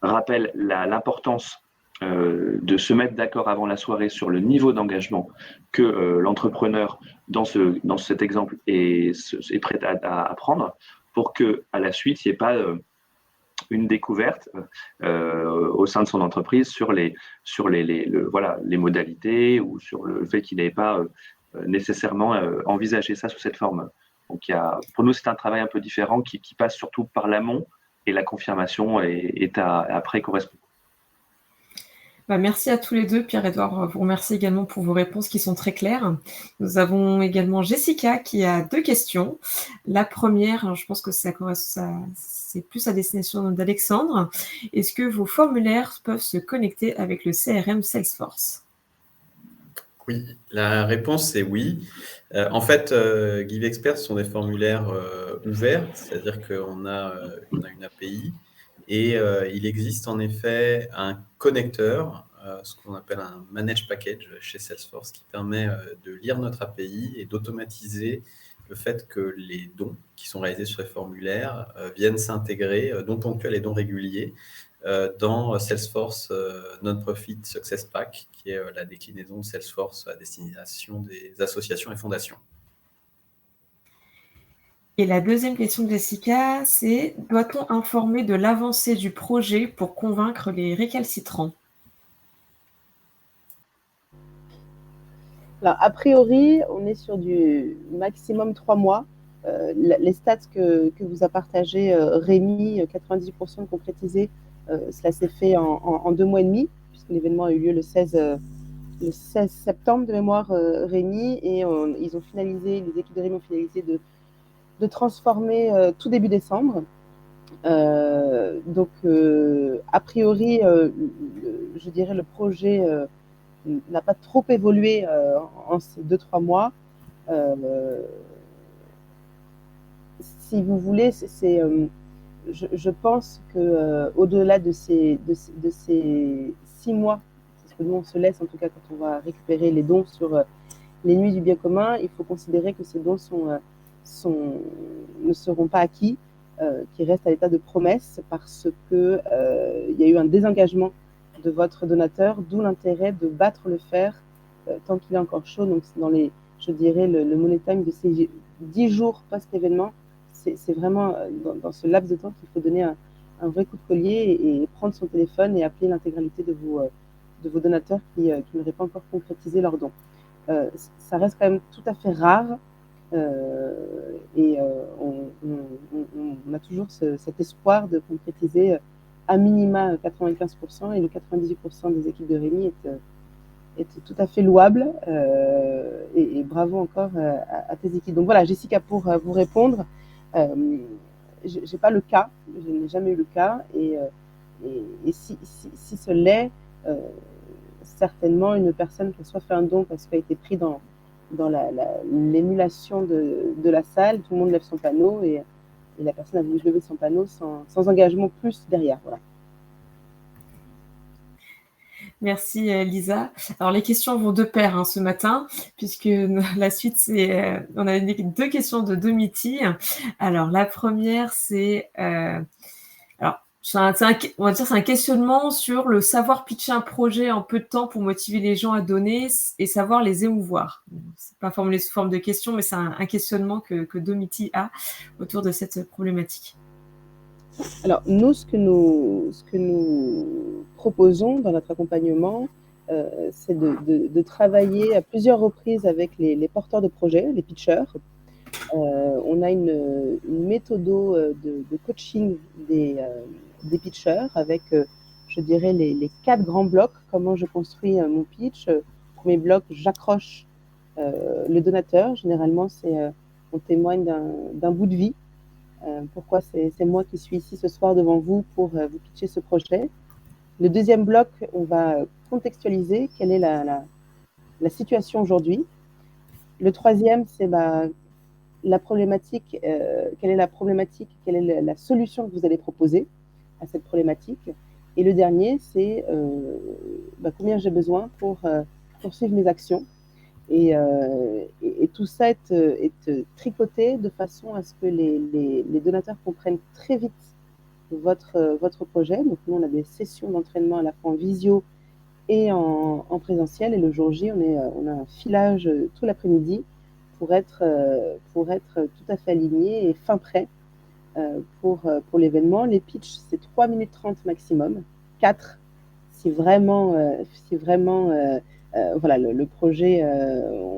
rappelle l'importance de se mettre d'accord avant la soirée sur le niveau d'engagement que l'entrepreneur, dans cet exemple, est prêt à prendre, pour qu'à la suite, il n'y ait pas une découverte au sein de son entreprise sur les modalités, ou sur le fait qu'il n'ait pas nécessairement envisagé ça sous cette forme. Donc, pour nous, c'est un travail un peu différent qui passe surtout par l'amont, et la confirmation est après correspond. Merci à tous les deux. Pierre-Edouard, vous remercie également pour vos réponses qui sont très claires. Nous avons également Jessica qui a 2 questions. La première, je pense que c'est plus à destination d'Alexandre. Est-ce que vos formulaires peuvent se connecter avec le CRM Salesforce ? Oui, la réponse est oui. En fait, GiveExpert sont des formulaires ouverts, c'est-à-dire qu'on a une API, et il existe en effet un connecteur, ce qu'on appelle un Manage Package chez Salesforce, qui permet de lire notre API et d'automatiser le fait que les dons qui sont réalisés sur les formulaires viennent s'intégrer, dons ponctuels et dons réguliers, dans Salesforce Non-Profit Success Pack, qui est la déclinaison de Salesforce à destination des associations et fondations. Et la deuxième question de Jessica, c'est: doit-on informer de l'avancée du projet pour convaincre les récalcitrants ? Alors, a priori, on est sur du maximum 3 mois. Les stats que vous a partagé Rémi, 90% de concrétisés, cela s'est fait en 2 mois et demi, puisque l'événement a eu lieu le 16 septembre de mémoire, Rémi, et ils ont finalisé, les équipes de Rémi ont finalisé de transformer tout début décembre. Donc, a priori, je dirais le projet n'a pas trop évolué en ces 2-3 mois. Si vous voulez, je pense qu'au-delà de ces 6 mois, c'est ce que nous on se laisse en tout cas quand on va récupérer les dons sur les nuits du bien commun, il faut considérer que ces dons ne seront pas acquis, qui restent à l'état de promesse, parce qu'il y a eu un désengagement de votre donateur, d'où l'intérêt de battre le fer tant qu'il est encore chaud. Donc, c'est dans je dirais, le money time de ces 10 jours post-événement. C'est vraiment dans ce laps de temps qu'il faut donner un vrai coup de collier et prendre son téléphone et appeler l'intégralité de vos donateurs qui n'auraient pas encore concrétisé leurs dons. Ça reste quand même tout à fait rare et on a toujours cet espoir de concrétiser à minima 95% et le 98% des équipes de Rémi est tout à fait louable et bravo encore à tes équipes. Donc voilà, Jessica, pour vous répondre, j'ai pas le cas, je n'ai jamais eu le cas et si ce l'est, certainement une personne qui a soit fait un don parce qu'elle a été pris dans l'émulation de la salle, tout le monde lève son panneau et la personne a voulu lever son panneau sans engagement plus derrière. Voilà. Merci Lisa. Alors les questions vont de pair ce matin, puisque la suite c'est on a deux questions de Domiti. Alors la première c'est on va dire c'est un questionnement sur le savoir pitcher un projet en peu de temps pour motiver les gens à donner et savoir les émouvoir. C'est pas formulé sous forme de question, mais c'est un questionnement que Domiti a autour de cette problématique. Alors, nous, ce que nous proposons dans notre accompagnement, c'est de travailler à plusieurs reprises avec les porteurs de projets, les pitchers. On a une méthode de coaching des pitchers avec, je dirais, les 4 grands blocs. Comment je construis mon pitch. Premier bloc, j'accroche le donateur. Généralement, on témoigne d'un bout de vie. Pourquoi c'est moi qui suis ici ce soir devant vous pour vous pitcher ce projet. Le deuxième bloc, on va contextualiser quelle est la situation aujourd'hui. Le troisième, c'est la problématique, quelle est la problématique, quelle est la solution que vous allez proposer à cette problématique. Et le dernier, c'est combien j'ai besoin pour poursuivre mes actions. Et tout ça est tricoté de façon à ce que les donateurs comprennent très vite votre projet. Donc nous, on a des sessions d'entraînement à la fois en visio et en présentiel. Et le jour J, on a un filage tout l'après-midi pour être tout à fait aligné et fin prêt pour l'événement. Les pitchs, c'est 3 minutes 30 maximum, 4 si vraiment voilà, le projet,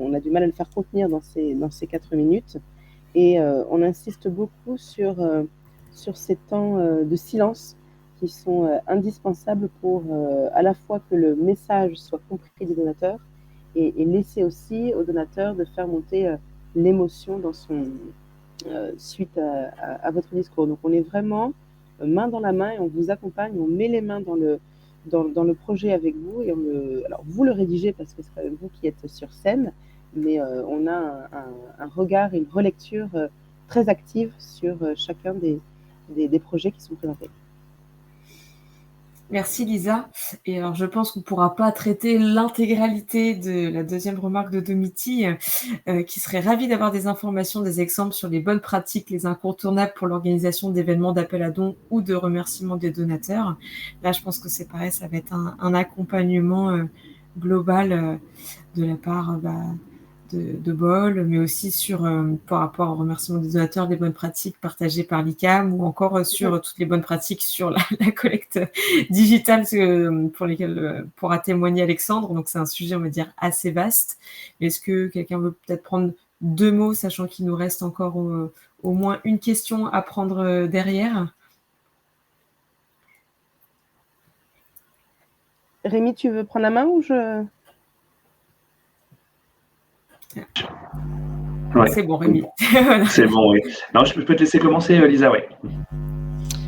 on a du mal à le faire contenir dans ces 4 minutes. Et on insiste beaucoup sur ces temps de silence qui sont indispensables pour à la fois que le message soit compris des donateurs et laisser aussi aux donateurs de faire monter l'émotion dans suite à votre discours. Donc on est vraiment main dans la main et on vous accompagne, on met les mains dans le projet avec vous et alors vous le rédigez parce que c'est quand même vous qui êtes sur scène, mais on a un regard et une relecture très active sur chacun des projets qui sont présentés. Merci Lisa. Et alors je pense qu'on ne pourra pas traiter l'intégralité de la deuxième remarque de Domiti, qui serait ravi d'avoir des informations, des exemples sur les bonnes pratiques, les incontournables pour l'organisation d'événements d'appel à dons ou de remerciements des donateurs. Là, je pense que c'est pareil, ça va être un accompagnement global de la part de Bol, mais aussi par rapport au remerciement des donateurs, des bonnes pratiques partagées par l'ICAM ou encore sur toutes les bonnes pratiques sur la collecte digitale pour lesquelles pourra témoigner Alexandre. Donc, c'est un sujet, on va dire, assez vaste. Mais est-ce que quelqu'un veut peut-être prendre 2 mots, sachant qu'il nous reste encore au moins une question à prendre derrière? Rémi, tu veux prendre la main ou je... Ouais. C'est bon, Rémi. Voilà. C'est bon, oui. Non, je peux te laisser commencer, Lisa, oui.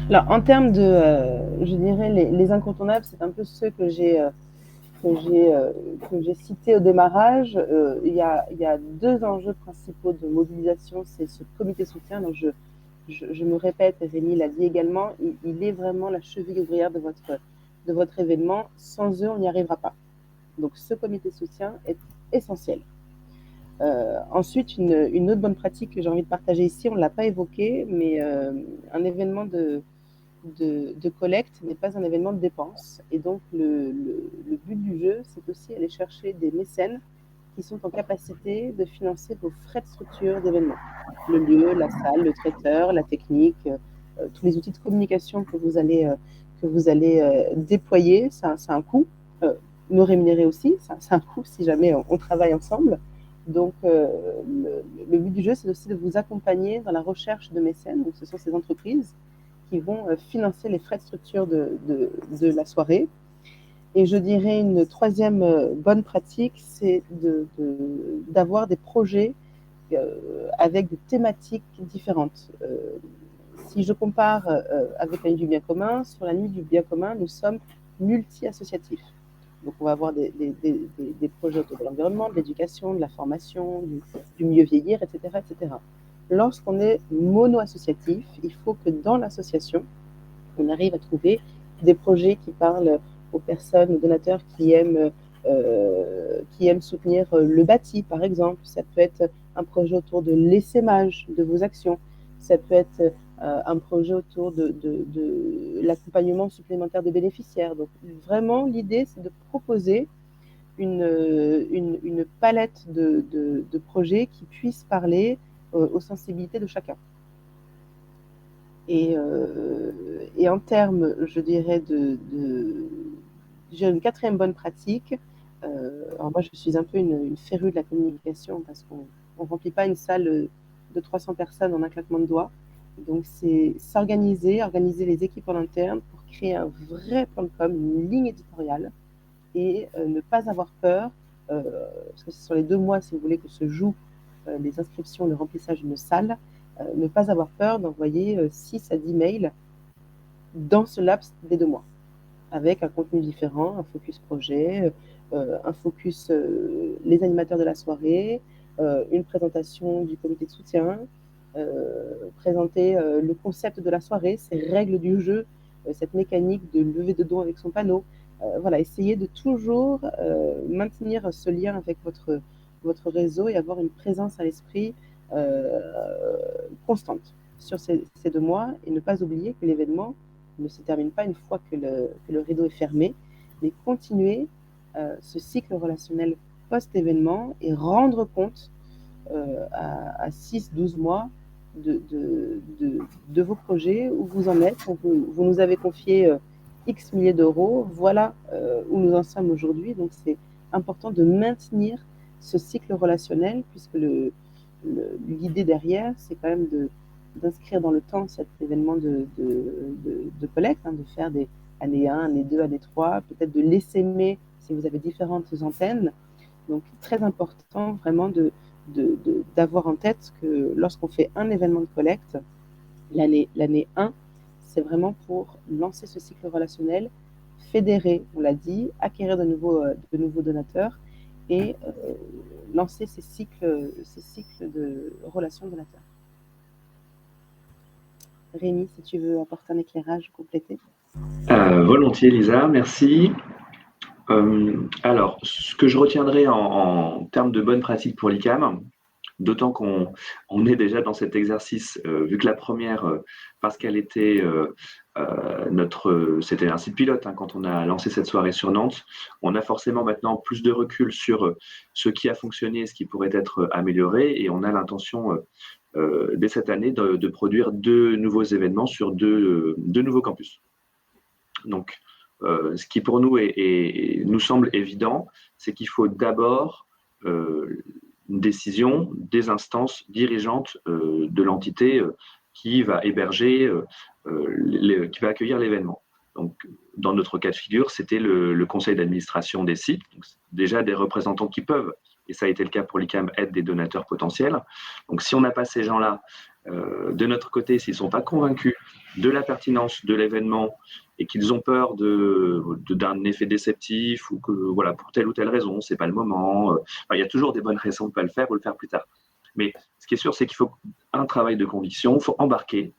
Alors, en termes de, je dirais, les incontournables, c'est un peu ceux que j'ai cités au démarrage. Il y a 2 enjeux principaux de mobilisation, c'est ce comité soutien. Donc, je me répète, et Rémi l'a dit également, il est vraiment la cheville ouvrière de votre événement. Sans eux, on n'y arrivera pas. Donc, ce comité soutien est essentiel. Ensuite, une autre bonne pratique que j'ai envie de partager ici, on ne l'a pas évoqué, mais un événement de collecte n'est pas un événement de dépense. Et donc, le but du jeu, c'est aussi aller chercher des mécènes qui sont en capacité de financer vos frais de structure d'événement. Le lieu, la salle, le traiteur, la technique, tous les outils de communication que vous allez déployer, ça a un coût. me rémunérer aussi. C'est un coût si jamais on travaille ensemble. Donc, le but du jeu, c'est aussi de vous accompagner dans la recherche de mécènes. Donc, ce sont ces entreprises qui vont financer les frais de structure de la soirée. Et je dirais une troisième bonne pratique, c'est d'avoir des projets avec des thématiques différentes. Si je compare avec la nuit du bien commun, sur la nuit du bien commun, nous sommes multi-associatifs. Donc, on va avoir des projets autour de l'environnement, de l'éducation, de la formation, du mieux vieillir, etc., etc. Lorsqu'on est mono-associatif, il faut que dans l'association, on arrive à trouver des projets qui parlent aux personnes, aux donateurs qui aiment soutenir le bâti, par exemple. Ça peut être un projet autour de l'essaimage de vos actions. Ça peut être un projet autour de l'accompagnement supplémentaire des bénéficiaires. Donc, vraiment, l'idée, c'est de proposer une palette de projets qui puissent parler aux sensibilités de chacun. Et en termes, je dirais, j'ai une quatrième bonne pratique. Alors moi, je suis un peu une férue de la communication parce qu'on ne remplit pas une salle de 300 personnes en un claquement de doigts. Donc, c'est s'organiser, organiser les équipes en interne pour créer un vrai plan de com, une ligne éditoriale et ne pas avoir peur, parce que c'est sur les 2 mois, si vous voulez, que se jouent les inscriptions, le remplissage d'une salle, ne pas avoir peur d'envoyer 6 à 10 mails dans ce laps des 2 mois, avec un contenu différent, un focus projet, un focus les animateurs de la soirée, une présentation du comité de soutien, présenter le concept de la soirée, ces règles du jeu, cette mécanique de levée de dons avec son panneau. Voilà, essayez de toujours maintenir ce lien avec votre réseau et avoir une présence à l'esprit constante sur ces 2 mois et ne pas oublier que l'événement ne se termine pas une fois que le rideau est fermé, mais continuer ce cycle relationnel post-événement et rendre compte à 6-12 mois de vos projets, où vous en êtes. Vous nous avez confié X milliers d'euros, voilà où nous en sommes aujourd'hui. Donc, c'est important de maintenir ce cycle relationnel, puisque l'idée derrière, c'est quand même d'inscrire dans le temps cet événement de collecte, de faire des années 1, année 2, année 3, peut-être de l'essaimer si vous avez différentes antennes. Donc, très important vraiment d'avoir en tête que lorsqu'on fait un événement de collecte, l'année 1, c'est vraiment pour lancer ce cycle relationnel, fédérer, on l'a dit, acquérir de nouveaux donateurs et lancer ces cycles de relations donateurs. Rémi, si tu veux apporter un éclairage complété. Volontiers, Lisa, merci. Alors, ce que je retiendrai en termes de bonnes pratiques pour l'ICAM, d'autant qu'on est déjà dans cet exercice, vu que la première, parce qu'elle était c'était un site pilote quand on a lancé cette soirée sur Nantes, on a forcément maintenant plus de recul sur ce qui a fonctionné et ce qui pourrait être amélioré, et on a l'intention dès cette année de produire 2 nouveaux événements sur 2 nouveaux campus. Donc, ce qui pour nous nous semble évident, c'est qu'il faut d'abord une décision des instances dirigeantes de l'entité qui va héberger, qui va accueillir l'événement. Donc, dans notre cas de figure, c'était le conseil d'administration des sites, donc déjà des représentants qui peuvent, et ça a été le cas pour l'ICAM, être des donateurs potentiels. Donc, si on n'a pas ces gens-là, de notre côté, s'ils ne sont pas convaincus de la pertinence de l'événement et qu'ils ont peur d'un effet déceptif ou que, voilà, pour telle ou telle raison, ce n'est pas le moment, il y a toujours des bonnes raisons de ne pas le faire ou le faire plus tard. Mais ce qui est sûr, c'est qu'il faut un travail de conviction, il faut embarquer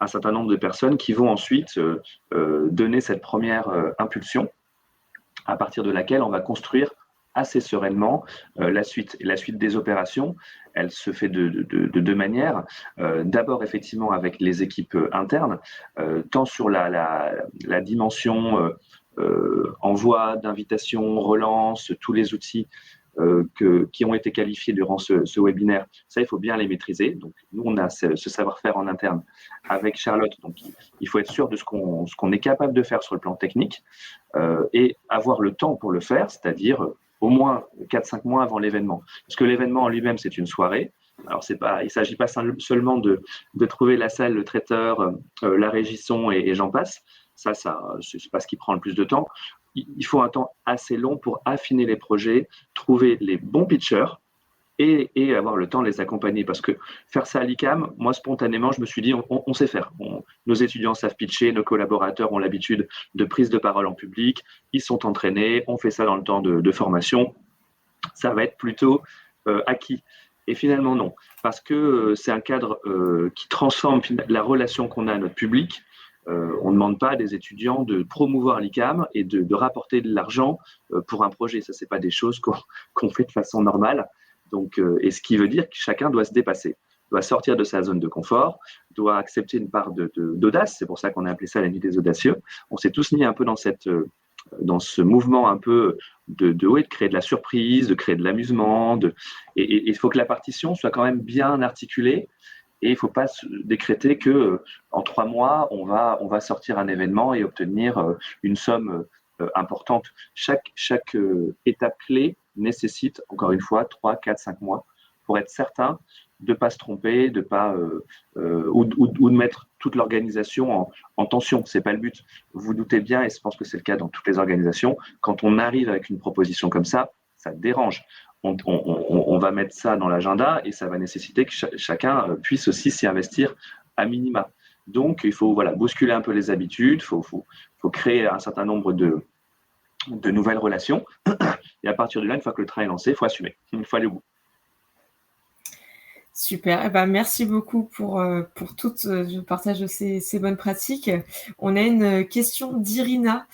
un certain nombre de personnes qui vont ensuite donner cette première impulsion à partir de laquelle on va construire assez sereinement la suite. Et la suite des opérations, elle se fait de 2 manières. D'abord, effectivement, avec les équipes internes, tant sur la dimension envoi d'invitation, relance, tous les outils qui ont été qualifiés durant ce webinaire, ça, il faut bien les maîtriser. Donc, nous, on a ce savoir-faire en interne avec Charlotte. Donc, il faut être sûr de ce qu'on est capable de faire sur le plan technique et avoir le temps pour le faire, c'est-à-dire au moins 4-5 mois avant l'événement. Parce que l'événement en lui-même, c'est une soirée. Alors, il ne s'agit pas seulement de trouver la salle, le traiteur, la régie son et j'en passe. Ça c'est pas ce qui prend le plus de temps. Il faut un temps assez long pour affiner les projets, trouver les bons pitchers et avoir le temps de les accompagner. Parce que faire ça à l'ICAM, moi, spontanément, je me suis dit, on sait faire. Nos étudiants savent pitcher, nos collaborateurs ont l'habitude de prise de parole en public, ils sont entraînés, on fait ça dans le temps de formation. Ça va être plutôt acquis. Et finalement, non. Parce que c'est un cadre qui transforme la relation qu'on a à notre public. On ne demande pas à des étudiants de promouvoir l'ICAM et de rapporter de l'argent pour un projet. Ça, ce n'est pas des choses qu'on fait de façon normale. Donc, et ce qui veut dire que chacun doit se dépasser, doit sortir de sa zone de confort, doit accepter une part d'audace. C'est pour ça qu'on a appelé ça la nuit des audacieux. On s'est tous mis un peu dans ce mouvement un peu de créer de la surprise, de créer de l'amusement. Et il faut que la partition soit quand même bien articulée. Et il ne faut pas décréter qu'en 3 mois, on va sortir un événement et obtenir une somme importante. Chaque étape clé nécessite, encore une fois, 3, 4, 5 mois pour être certain de ne pas se tromper, de pas, ou de mettre toute l'organisation en tension. Ce n'est pas le but. Vous doutez bien, et je pense que c'est le cas dans toutes les organisations, quand on arrive avec une proposition comme ça dérange. On va mettre ça dans l'agenda et ça va nécessiter que chacun puisse aussi s'y investir à minima. Donc, il faut bousculer un peu les habitudes, il faut créer un certain nombre de nouvelles relations. Et à partir de là, une fois que le train est lancé, il faut assumer, il faut aller au bout. Super, merci beaucoup pour tout le partage de ces bonnes pratiques. On a une question d'Irina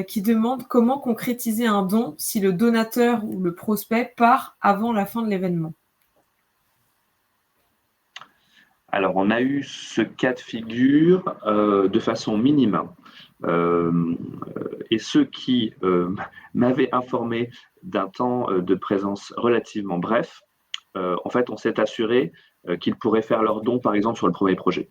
qui demande comment concrétiser un don si le donateur ou le prospect part avant la fin de l'événement. Alors, on a eu ce cas de figure de façon minime. Et ceux qui m'avaient informé d'un temps de présence relativement bref, en fait, on s'est assuré qu'ils pourraient faire leur don, par exemple, sur le premier projet.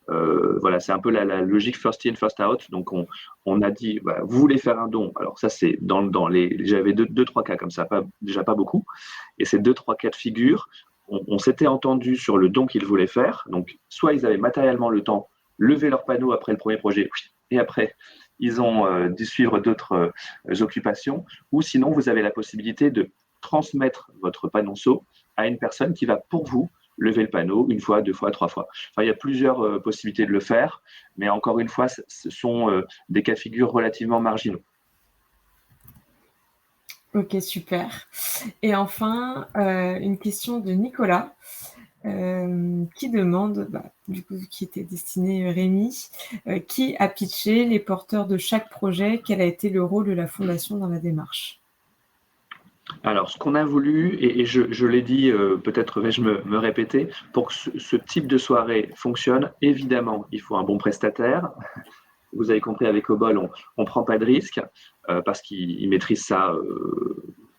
Voilà, c'est un peu la logique first in, first out. Donc, on a dit, vous voulez faire un don. Alors, ça, c'est j'avais 2-3 cas comme ça, déjà pas beaucoup. Et ces 2-3 cas de figure, on s'était entendu sur le don qu'ils voulaient faire. Donc, soit ils avaient matériellement le temps, lever leur panneau après le premier projet, et après, ils ont dû suivre d'autres occupations. Ou sinon, vous avez la possibilité de transmettre votre panonceau à une personne qui va pour vous lever le panneau 1 fois, 2 fois, 3 fois. Enfin, il y a plusieurs possibilités de le faire, mais encore une fois, ce sont des cas de figure relativement marginaux. Ok, super. Et enfin, une question de Nicolas qui demande, du coup, qui était destiné Rémi, qui a pitché les porteurs de chaque projet, quel a été le rôle de la Fondation dans la démarche? Alors, ce qu'on a voulu, et je l'ai dit, peut-être vais-je me répéter, pour que ce type de soirée fonctionne, évidemment, il faut un bon prestataire. Vous avez compris, avec Obol, on ne prend pas de risque parce qu'ils maîtrisent ça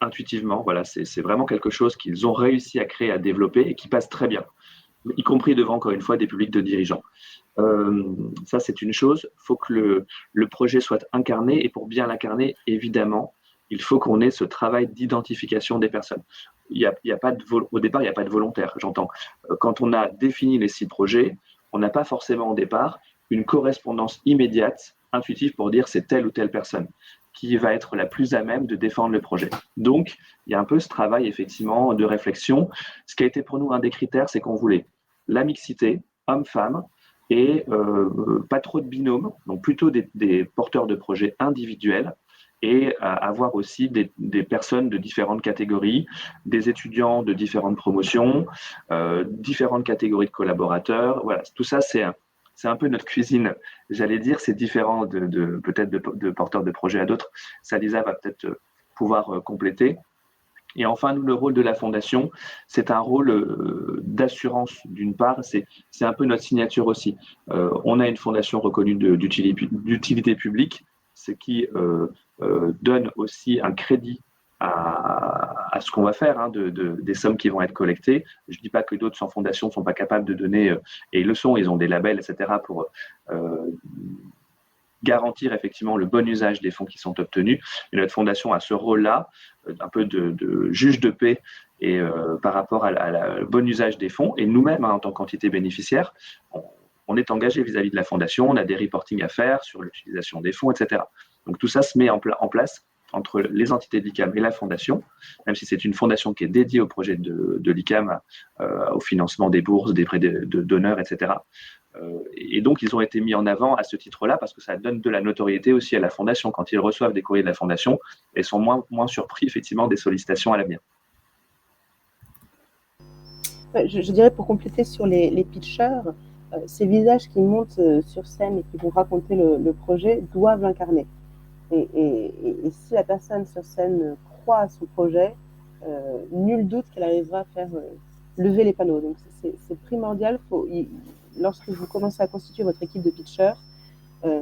intuitivement. Voilà, c'est vraiment quelque chose qu'ils ont réussi à créer, à développer et qui passe très bien, y compris devant, encore une fois, des publics de dirigeants. Ça, c'est une chose. Il faut que le projet soit incarné, et pour bien l'incarner, évidemment, il faut qu'on ait ce travail d'identification des personnes. Au départ, il n'y a pas de volontaire, j'entends. Quand on a défini les 6 projets, on n'a pas forcément au départ une correspondance immédiate, intuitive, pour dire c'est telle ou telle personne qui va être la plus à même de défendre le projet. Donc, il y a un peu ce travail, effectivement, de réflexion. Ce qui a été pour nous un des critères, c'est qu'on voulait la mixité, homme-femme, et pas trop de binômes, donc plutôt des porteurs de projets individuels, et avoir aussi des personnes de différentes catégories, des étudiants de différentes promotions, différentes catégories de collaborateurs. Voilà, tout ça, c'est un peu notre cuisine, j'allais dire. C'est différent peut-être de porteurs de projets à d'autres. Salisa va peut-être pouvoir compléter. Et enfin, nous, le rôle de la Fondation, c'est un rôle d'assurance d'une part. C'est un peu notre signature aussi. On a une fondation reconnue d'utilité publique, ce qui donne aussi un crédit à ce qu'on va faire, des sommes qui vont être collectées. Je ne dis pas que d'autres sans fondation ne sont pas capables de donner, et ils le sont, ils ont des labels, etc., pour garantir effectivement le bon usage des fonds qui sont obtenus. Et notre fondation a ce rôle-là, un peu de juge de paix et par rapport à le bon usage des fonds. Et nous-mêmes, en tant qu'entité bénéficiaire, on est engagé vis-à-vis de la fondation, on a des reportings à faire sur l'utilisation des fonds, etc. Donc tout ça se met en place entre les entités de l'ICAM et la fondation, même si c'est une fondation qui est dédiée au projet de l'ICAM, au financement des bourses, des prêts de donneurs, etc. Et donc, ils ont été mis en avant à ce titre-là parce que ça donne de la notoriété aussi à la fondation. Quand ils reçoivent des courriers de la fondation, ils sont moins surpris, effectivement, des sollicitations à l'avenir. Je dirais pour compléter sur les pitchers, ces visages qui montent sur scène et qui vont raconter le projet doivent l'incarner. Et si la personne sur scène croit à son projet, nul doute qu'elle arrivera à faire lever les panneaux. Donc c'est primordial. Lorsque vous commencez à constituer votre équipe de pitchers,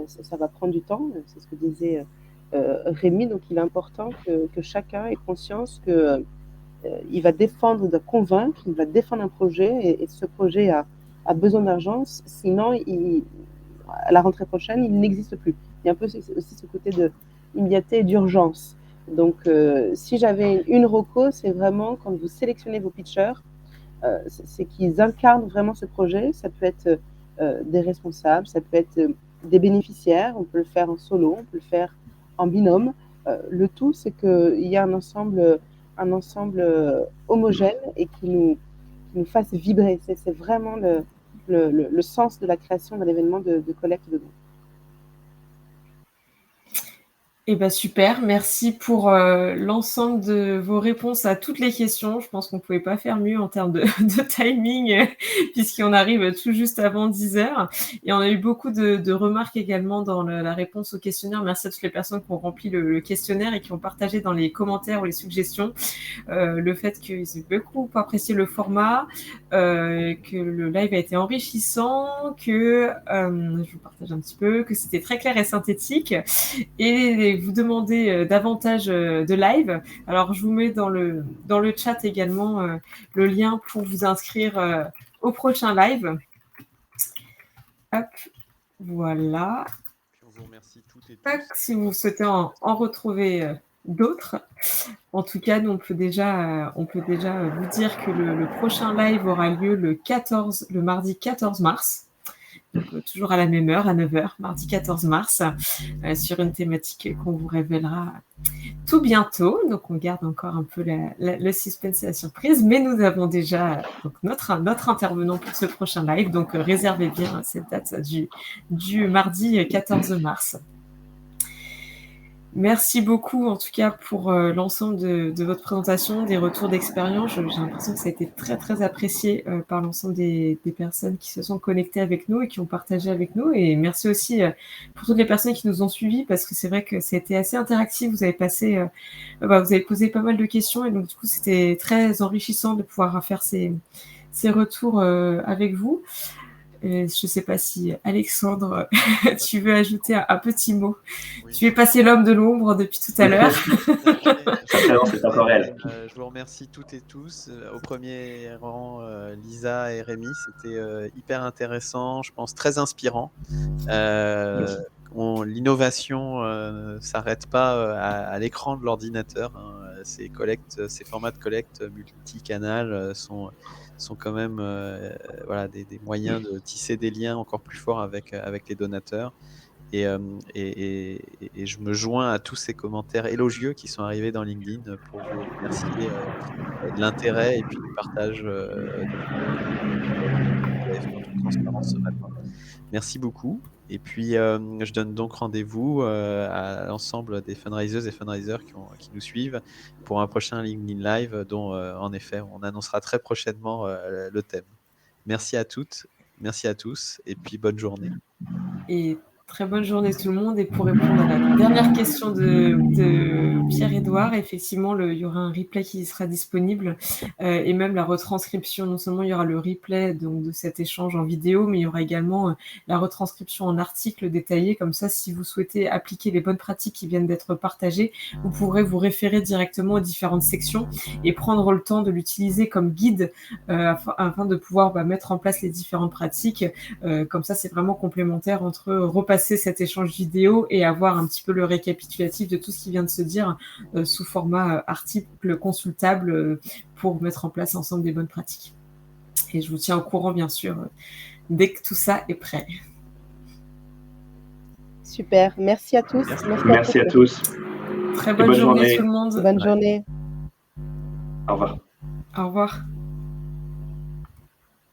ça va prendre du temps. C'est ce que disait Rémi. Donc il est important que chacun ait conscience que il va défendre, de convaincre, il va défendre un projet et ce projet a besoin d'argent. Sinon, à la rentrée prochaine, il n'existe plus. Il y a un peu aussi ce côté d'immédiateté et d'urgence. Donc, si j'avais une reco, c'est vraiment quand vous sélectionnez vos pitchers, c'est qu'ils incarnent vraiment ce projet. Ça peut être des responsables, ça peut être des bénéficiaires, on peut le faire en solo, on peut le faire en binôme. Le tout, c'est qu'il y a un ensemble homogène et qui nous fasse vibrer. C'est vraiment le sens de la création d'un événement de collecte de dons. Eh ben super, merci pour l'ensemble de vos réponses à toutes les questions. Je pense qu'on ne pouvait pas faire mieux en termes de timing, puisqu'on arrive tout juste avant 10 heures. Et on a eu beaucoup de remarques également dans la réponse au questionnaire. Merci à toutes les personnes qui ont rempli le questionnaire et qui ont partagé dans les commentaires ou les suggestions le fait qu'ils aient beaucoup apprécié le format, que le live a été enrichissant, que je vous partage un petit peu, que c'était très clair et synthétique. Et vous demandez davantage de live. Alors, je vous mets dans le chat également le lien pour vous inscrire au prochain live. Hop, voilà. On vous remercie toutes et tous. Si vous souhaitez en retrouver d'autres. En tout cas, nous, on peut déjà vous dire que le prochain live aura lieu le mardi 14 mars. Donc, toujours à la même heure, à 9h, mardi 14 mars, sur une thématique qu'on vous révélera tout bientôt. Donc, on garde encore un peu le suspense et la surprise, mais nous avons déjà donc, notre intervenant pour ce prochain live. Donc, réservez bien cette date du mardi 14 mars. Merci beaucoup, en tout cas, pour l'ensemble de votre présentation, des retours d'expérience. J'ai l'impression que ça a été très, très apprécié par l'ensemble des personnes qui se sont connectées avec nous et qui ont partagé avec nous. Et merci aussi pour toutes les personnes qui nous ont suivis, parce que c'est vrai que ça a été assez interactif. Vous avez posé pas mal de questions et donc, du coup, c'était très enrichissant de pouvoir faire ces retours avec vous. Je ne sais pas si, Alexandre, tu veux ajouter un petit mot. Oui. Tu es passé l'homme de l'ombre depuis tout à l'heure. Je vous remercie toutes et tous. Au premier rang, Lisa et Rémi, c'était hyper intéressant, je pense très inspirant. L'innovation ne s'arrête pas à l'écran de l'ordinateur. Ces formats de collecte multicanal sont quand même des moyens de tisser des liens encore plus forts avec les donateurs. Et je me joins à tous ces commentaires élogieux qui sont arrivés dans LinkedIn pour vous remercier de l'intérêt et puis du partage de transparence ce matin. Merci beaucoup. Et puis, je donne donc rendez-vous à l'ensemble des fundraisers et fundraisers qui nous suivent pour un prochain LinkedIn Live dont, en effet, on annoncera très prochainement le thème. Merci à toutes, merci à tous, et puis bonne journée. Et Très bonne journée tout le monde. Et pour répondre à la dernière question de Pierre-Édouard, effectivement, il y aura un replay qui sera disponible et même la retranscription. Non seulement il y aura le replay donc, de cet échange en vidéo, mais il y aura également la retranscription en article détaillé. Comme ça, si vous souhaitez appliquer les bonnes pratiques qui viennent d'être partagées, vous pourrez vous référer directement aux différentes sections et prendre le temps de l'utiliser comme guide afin de pouvoir mettre en place les différentes pratiques. Comme ça, c'est vraiment complémentaire entre repasser cet échange vidéo et avoir un petit peu le récapitulatif de tout ce qui vient de se dire sous format article consultable pour mettre en place ensemble des bonnes pratiques. Et je vous tiens au courant, bien sûr, dès que tout ça est prêt. Super, merci à tous. Merci à tous. Très bonne journée tout le monde. Bonne journée. Au revoir. Au revoir.